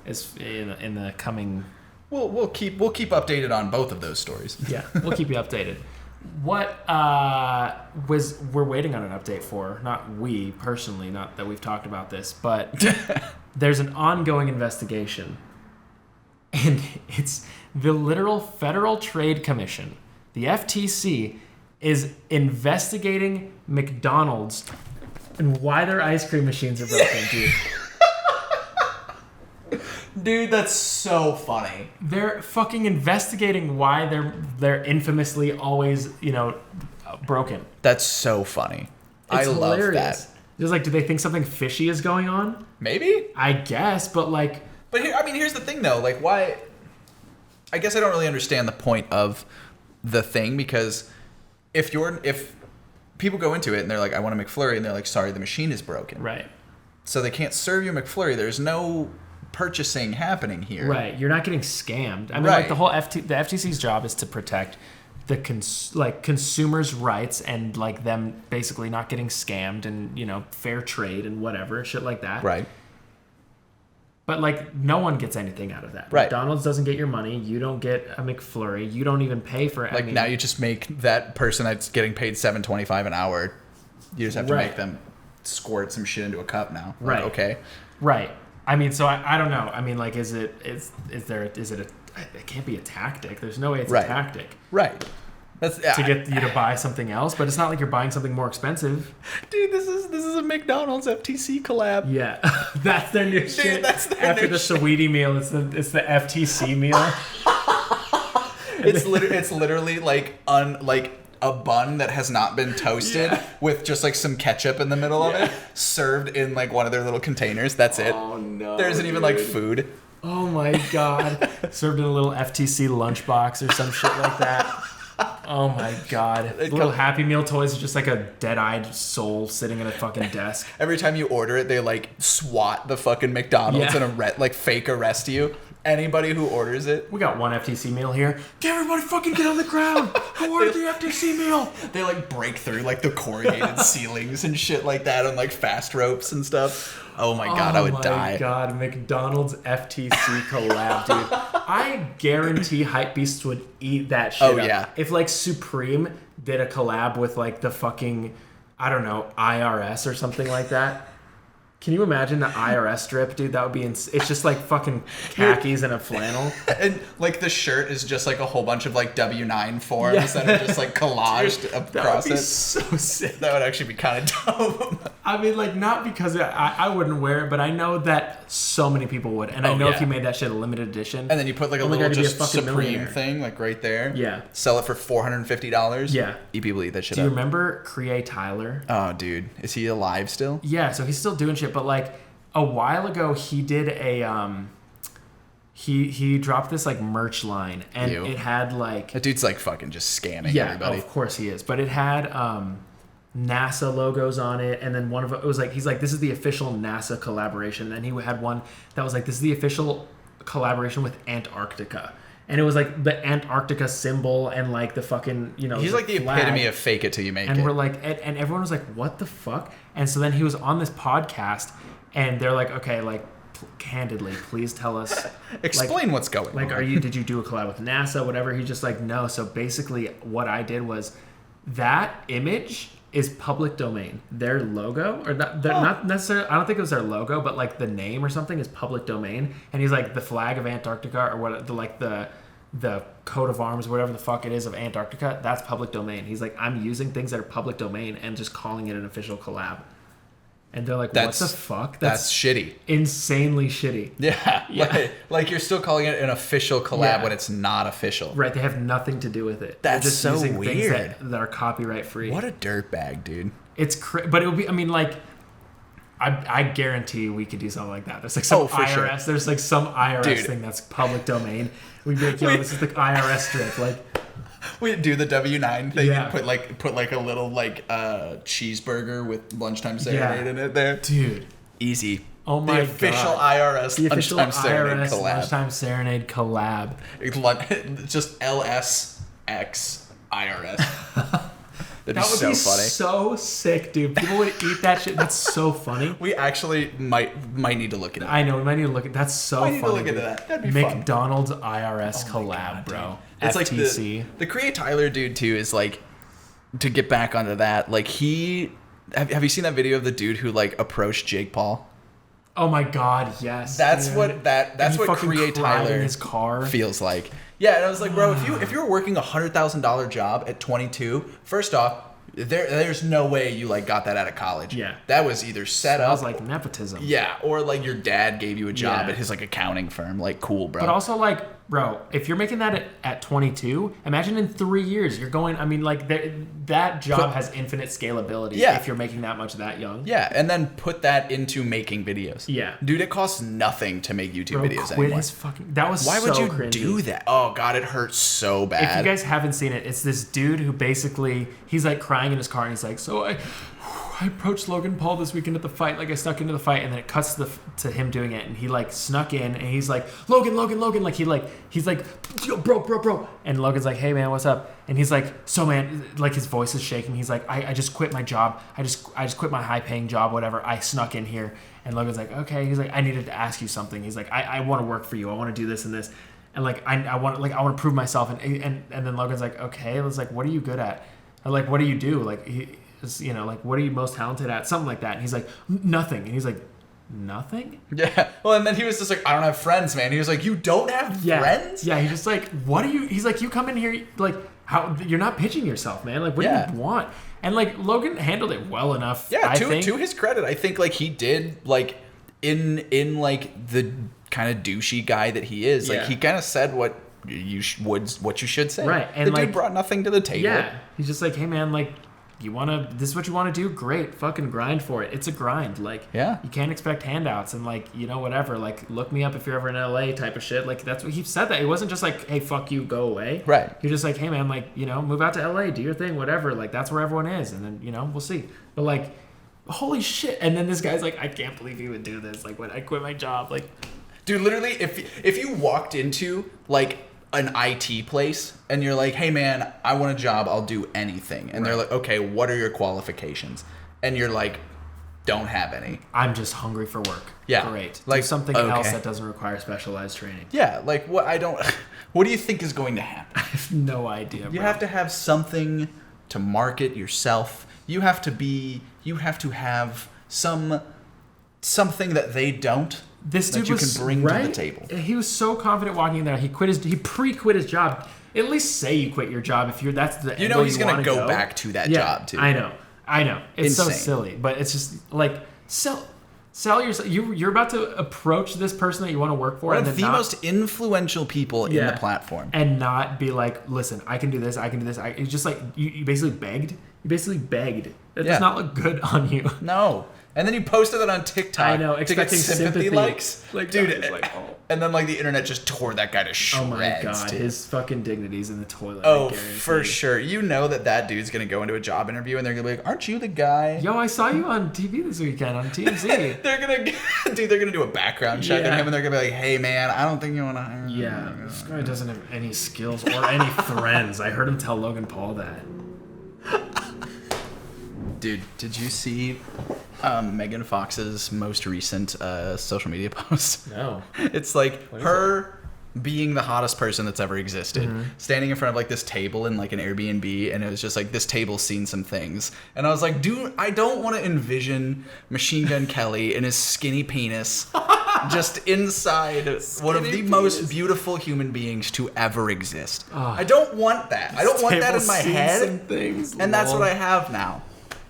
is in the coming. We'll keep updated on both of those stories. Yeah, we'll keep you updated. What we're waiting on an update for, not we personally, not that we've talked about this, but there's an ongoing investigation, and it's the literal Federal Trade Commission, the FTC, is investigating McDonald's and why their ice cream machines are broken, dude. Dude, that's so funny. They're fucking investigating why they're infamously always, broken. That's so funny. It's I love hilarious. that. Just like, do they think something fishy is going on? Maybe. I guess, but like... But here's the thing, though. Like, why... I guess I don't really understand the point of the thing, because if people go into it and they're like, I want a McFlurry, and they're like, sorry, the machine is broken. Right. So they can't serve you a McFlurry. There's no purchasing happening here. Right. You're not getting scammed. I mean, Right. like, the whole the FTC's job is to protect the consumers' rights and, like, them basically not getting scammed and, fair trade and whatever, shit like that. Right. But, like, no one gets anything out of that. Right. McDonald's doesn't get your money. You don't get a McFlurry. You don't even pay for it. Like, now you just make that person that's getting paid $7.25 an hour, you just have to make them squirt some shit into a cup now. Right. Like, okay. Right. I mean, so I don't know. I mean, like, is it it can't be a tactic. There's no way it's a tactic. Right. That's to get you to buy something else, but it's not like you're buying something more expensive. Dude, this is a McDonald's FTC collab. Yeah, that's their new shit. That's their After new the shit. Saweetie meal, it's the FTC meal. It's literally like a bun that has not been toasted with just like some ketchup in the middle of it, served in like one of their little containers. That's it. Oh no. There isn't even like food. Oh my god. Served in a little FTC lunchbox or some shit like that. Oh my god. Little Happy Meal toys are just like a dead-eyed soul sitting at a fucking desk. Every time you order it, they like swat the fucking McDonald's and fake arrest you. Anybody who orders it. We got one FTC meal here. Everybody fucking get on the ground. Who ordered the FTC meal? They like break through like the corrugated ceilings and shit like that on like fast ropes and stuff. Oh my god, I would die. Oh my god, McDonald's FTC collab, dude. I guarantee Hypebeasts would eat that shit up. Yeah. If like Supreme did a collab with like the fucking, I don't know, IRS or something like that. Can you imagine the IRS strip, dude? That would be it's just like fucking khakis and a flannel. And like the shirt is just like a whole bunch of like W-9 forms that are just like collaged across that would be it. So sick. That would actually be kind of dope. I mean, like, not because I wouldn't wear it, but I know that so many people would. And I know if you made that shit a limited edition. And then you put like a little just Supreme thing like right there. Yeah. Sell it for $450. Yeah. People eat that shit Do you remember Create Tyler? Oh, dude. Is he alive still? Yeah, so he's still doing shit. But, like, a while ago, he did a... He dropped this, like, merch line. And it had, like... That dude's, like, fucking just scamming everybody. Yeah, of course he is. But it had... NASA logos on it, and then one of it was like, he's like, this is the official NASA collaboration, and he had one that was like, this is the official collaboration with Antarctica, and it was like the Antarctica symbol and like the fucking, he's like the epitome of fake it till you make it. And we're like, and everyone was like, what the fuck? And so then he was on this podcast, and they're like, okay, like, candidly, please tell us, explain what's going on. Like, did you do a collab with NASA, whatever? He's just like, no. So basically what I did was, that image is public domain. Their logo, or not necessarily, I don't think it was their logo, but like the name or something is public domain. And he's like, the flag of Antarctica, or what, the coat of arms, whatever the fuck it is of Antarctica, that's public domain. He's like, I'm using things that are public domain and just calling it an official collab. And they're like, what the fuck? That's shitty. Insanely shitty. Yeah. Like you're still calling it an official collab when it's not official. Right. They have nothing to do with it. That's They're just so using weird. Things that are copyright free. What a dirtbag, dude. It's but it would be, I mean, like, I guarantee we could do something like that. There's like some IRS. Sure. There's like some IRS thing that's public domain. We'd be like, yo, this is the IRS strip. Like, we do the W-9 thing and put like a little like cheeseburger with lunchtime serenade in it there. Dude. Easy. Oh my god. The official IRS the official lunchtime serenade IRS collab. lunchtime serenade collab. Just LSX IRS. That'd that would be be funny. So sick, dude. People would eat that shit. That's so funny. We actually might need to look at it. I know, we might need to look at that's so funny. We need to look into that. That'd be McDonald's fun. IRS collab, god, bro. It's FTC. Like the Create Tyler dude too is like, to get back onto that, like have you seen that video of the dude who like approached Jake Paul? Oh my God, yes. That's dude. what that's what Create Tyler in his car feels like. Yeah, and I was like, bro, if you were working $100,000 job at 22, first off, there's no way you like got that out of college. Yeah, that was either set up. Sounds like nepotism. Yeah, or like your dad gave you a job at his like accounting firm. Like, cool, bro. But also, like, bro, if you're making that at 22, imagine in 3 years you're going. I mean, like that job has infinite scalability. Yeah. If you're making that much that young. Yeah, and then put that into making videos. Yeah, dude, it costs nothing to make YouTube videos quit anymore. His fucking. That was. Why would you cringy. do that? Oh God, it hurts so bad. If you guys haven't seen it, it's this dude who basically he's like crying in his car and he's like, so I approached Logan Paul this weekend at the fight, like I snuck into the fight, and then it cuts to him doing it, and he like snuck in, and he's like, Logan, like he's like, yo, bro, and Logan's like, hey man, what's up? And he's like, so man, like his voice is shaking. He's like, I just quit my job. I just quit my high paying job, whatever. I snuck in here, and Logan's like, okay. He's like, I needed to ask you something. He's like, I want to work for you. I want to do this and this, and like I want to prove myself, and then Logan's like, okay. I was like, what are you good at? And like, what do you do? Like you know, like, what are you most talented at? Something like that. And he's like, nothing. And he's like, nothing? Yeah. Well, and then he was just like, I don't have friends, man. He was like, you don't have friends? Yeah. He's just like, what are you? He's like, you come in here, like, how you're not pitching yourself, man. Like, what do you want? And like, Logan handled it well enough. Yeah. To his credit, I think like he did like in like the kind of douchey guy that he is. Like he kind of said what you should say. Right. And the like, dude brought nothing to the table. Yeah. He's just like, hey man, like, this is what you want to do? Great. Fucking grind for it. It's a grind. Like, you can't expect handouts and like, you know, whatever. Like, look me up if you're ever in LA type of shit. Like, that's what he said that. It wasn't just like, hey, fuck you, go away. Right. You're just like, hey man, like, you know, move out to LA, do your thing, whatever. Like, that's where everyone is. And then, you know, we'll see. But like, holy shit. And then this guy's like, I can't believe you would do this. Like, when I quit my job, like, dude, literally, if you walked into like an IT place and you're like, hey man, I want a job, I'll do anything. And they're like, okay, what are your qualifications? And you're like, don't have any. I'm just hungry for work. Yeah. Great. Like do something else that doesn't require specialized training. Yeah. Like what do you think is going to happen? I have no idea, bro. You have to have something to market yourself. You have to have something that they don't. This dude that you can bring to the table. He was so confident walking in there. He pre-quit his job. At least say you quit your job if that's the. You know he's gonna go back to that job too. I know. It's insane. So silly, but it's just like sell yourself. You're about to approach this person that you want to work for, one of the most influential people in the platform, and not be like, listen, I can do this. It's just like you basically begged. It does not look good on you. No. And then you posted that on TikTok. I know, expecting sympathy likes. Like, dude, like, and then like the internet just tore that guy to shreds. Oh my god, his fucking dignity's in the toilet. Oh, for sure. You know that dude's gonna go into a job interview and they're gonna be like, "Aren't you the guy?" Yo, I saw you on TV this weekend on TMZ. they're gonna do a background check on him and they're gonna be like, "Hey man, I don't think you wanna hire me." Yeah, this guy doesn't have any skills or any friends. I heard him tell Logan Paul that. Dude, did you see Megan Fox's most recent social media post? No. It's like her being the hottest person that's ever existed, standing in front of like this table in like an Airbnb, and it was just like, this table's seen some things. And I was like, dude, I don't want to envision Machine Gun Kelly and his skinny penis just inside one of the most beautiful human beings to ever exist. I don't want that. I don't want that in my head. And that's what I have now.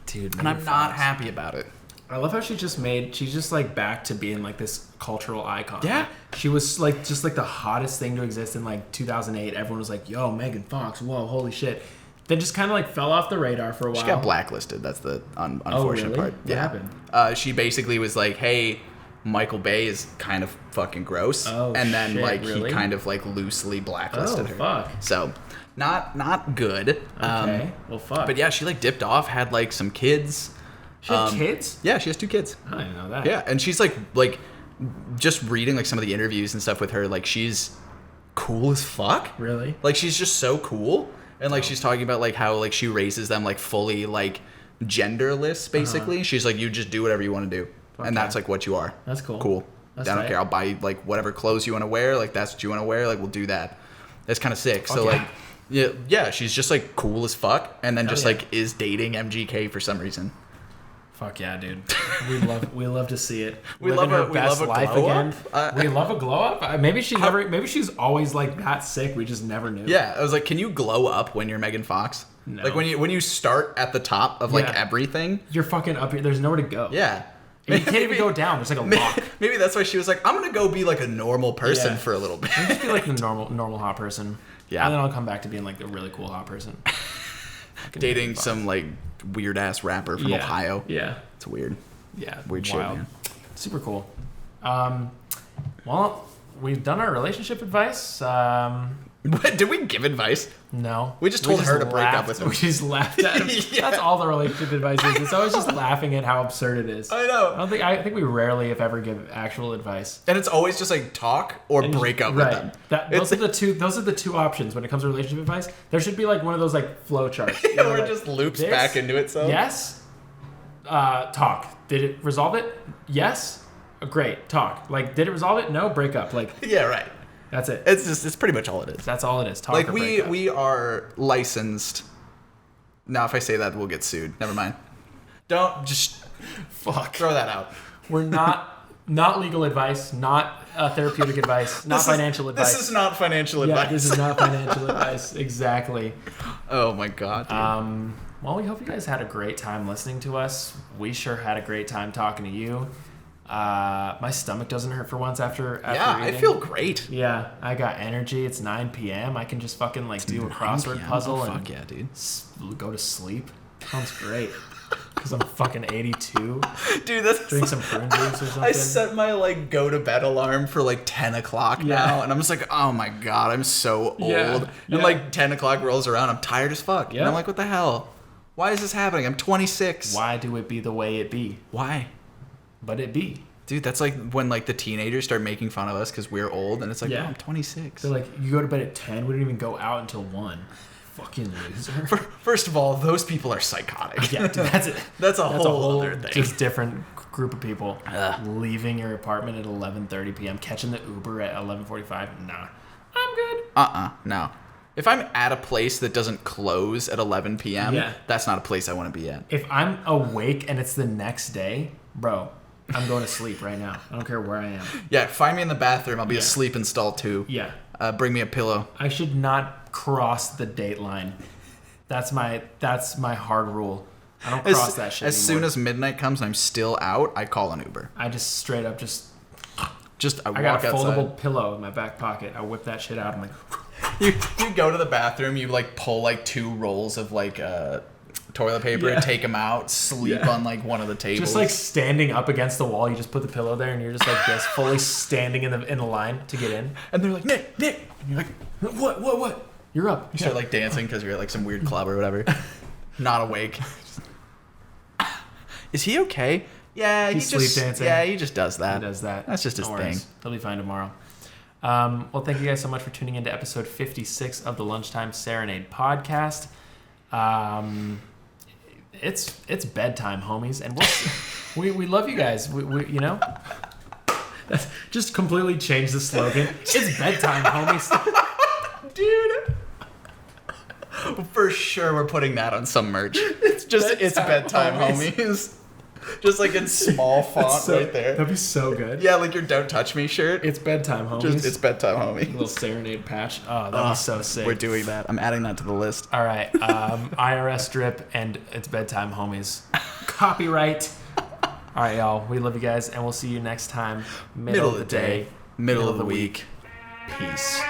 Dude, and I'm not happy about it. I love how she's just like back to being like this cultural icon. Yeah. She was like just like the hottest thing to exist in like 2008. Everyone was like, yo, Megan Fox, whoa, holy shit. Then just kind of like fell off the radar for a while. She got blacklisted. That's the unfortunate part. What happened? She basically was like, hey, Michael Bay is kind of fucking gross. Oh, and then shit, like really? he kind of like loosely blacklisted her. Fuck. So not good. Okay. Well, fuck. But yeah, she like dipped off, had like some kids. She had kids? Yeah, she has 2 kids. I didn't know that. Yeah, and she's like just reading like some of the interviews and stuff with her, like she's cool as fuck. Really? Like she's just so cool. And like she's talking about like how like she raises them like fully like genderless basically. She's like, you just do whatever you want to do. Okay. And that's like what you are. That's cool. Cool. I don't care. I'll buy you like whatever clothes you want to wear. Like that's what you want to wear. Like we'll do that. That's kind of sick. So like yeah, she's just like cool as fuck, and then just like is dating MGK for some reason. Fuck yeah, dude. We love to see it. We Living love her a best life glow again. up. We love a glow up. Maybe she's always like that sick. We just never knew. Yeah, I was like, can you glow up when you're Megan Fox? No. Like when you start at the top of like everything. You're fucking up here. There's nowhere to go. Yeah. And you can't even go down. There's like a lock. Maybe that's why she was like, I'm gonna go be like a normal person for a little bit. I'm just be like the normal hot person. Yeah. And then I'll come back to being like the really cool hot person. Dating some like weird ass rapper from Ohio. Yeah. It's weird. Yeah. Weird shit, man. Super cool. Well, we've done our relationship advice. What, did we give advice? No. We just told her to break up with him. We just laughed at him. That's all the relationship advice is. It's always just laughing at how absurd it is. I know. I think we rarely, if ever, give actual advice. And it's always just like talk or break up with them. Those are the two options when it comes to relationship advice. There should be like one of those like flow charts. Where it just loops back into itself. Yes. Talk. Did it resolve it? Yes. Great. Talk. Like, did it resolve it? No. Break up. Like. Yeah. Right. That's it. It's pretty much all it is. That's all it is. Talk like or break up. we are licensed. Now, if I say that, we'll get sued. Never mind. Don't just throw that out. We're not legal advice, not therapeutic advice, not financial advice. This is not financial advice. Yeah, this is not financial advice. Exactly. Oh my god. Dude. Well, we hope you guys had a great time listening to us. We sure had a great time talking to you. My stomach doesn't hurt for once after yeah, eating. I feel great. Yeah, I got energy. It's 9 p.m. I can just fucking like do a crossword puzzle and fuck yeah, dude. Go to sleep. Sounds great. Because I'm fucking 82. Dude, that's drink some prune juice or something. I set my like go to bed alarm for like 10 o'clock now, and I'm just like, oh my god, I'm so old. And like 10 o'clock rolls around, I'm tired as fuck. And I'm like, what the hell? Why is this happening? I'm 26. Why do it be the way it be? Why? But it be. Dude, that's like when like the teenagers start making fun of us because we're old, and it's like, oh, I'm 26. They're like, you go to bed at 10, we didn't even go out until 1. Fucking loser. First of all, those people are psychotic. Yeah, dude, that's it. That's a whole other thing. Just different group of people leaving your apartment at 11:30 p.m., catching the Uber at 11:45. Nah, I'm good. No. If I'm at a place that doesn't close at 11 p.m., that's not a place I want to be at. If I'm awake and it's the next day, bro, I'm going to sleep right now. I don't care where I am. Yeah, find me in the bathroom. I'll be asleep in stall 2. Yeah. Bring me a pillow. I should not cross the date line. That's my hard rule. I don't cross that shit As anymore. soon as midnight comes and I'm still out, I call an Uber. I just straight up I got walk a foldable outside. pillow in my back pocket. I whip that shit out. I'm like... You go to the bathroom, you like pull like 2 rolls of like toilet paper, take them out, sleep on like one of the tables. Just like standing up against the wall, you just put the pillow there and you're just like this, fully standing in the line to get in. And they're like, Nick! And you're like, what? You're up. You start like dancing because you're at like some weird club or whatever. Not awake. Is he okay? Yeah, he's sleep dancing. Yeah, he just does that. He does that. That's just his thing. He'll be fine tomorrow. Well, thank you guys so much for tuning into episode 56 of the Lunchtime Serenade podcast. It's bedtime, homies, and we love you guys. We you know, just completely changed the slogan. It's bedtime, homies, dude. For sure, we're putting that on some merch. It's bedtime, homies. Just like in small font right there. That'd be so good. Yeah, like your "Don't Touch Me" shirt. It's bedtime, homies. It's bedtime, homies. A little serenade patch. Oh, that'd be so sick. We're doing that. I'm adding that to the list. All right. IRS strip and it's bedtime, homies. Copyright. All right, y'all. We love you guys, and we'll see you next time. Middle of the day. Middle of the week. Peace.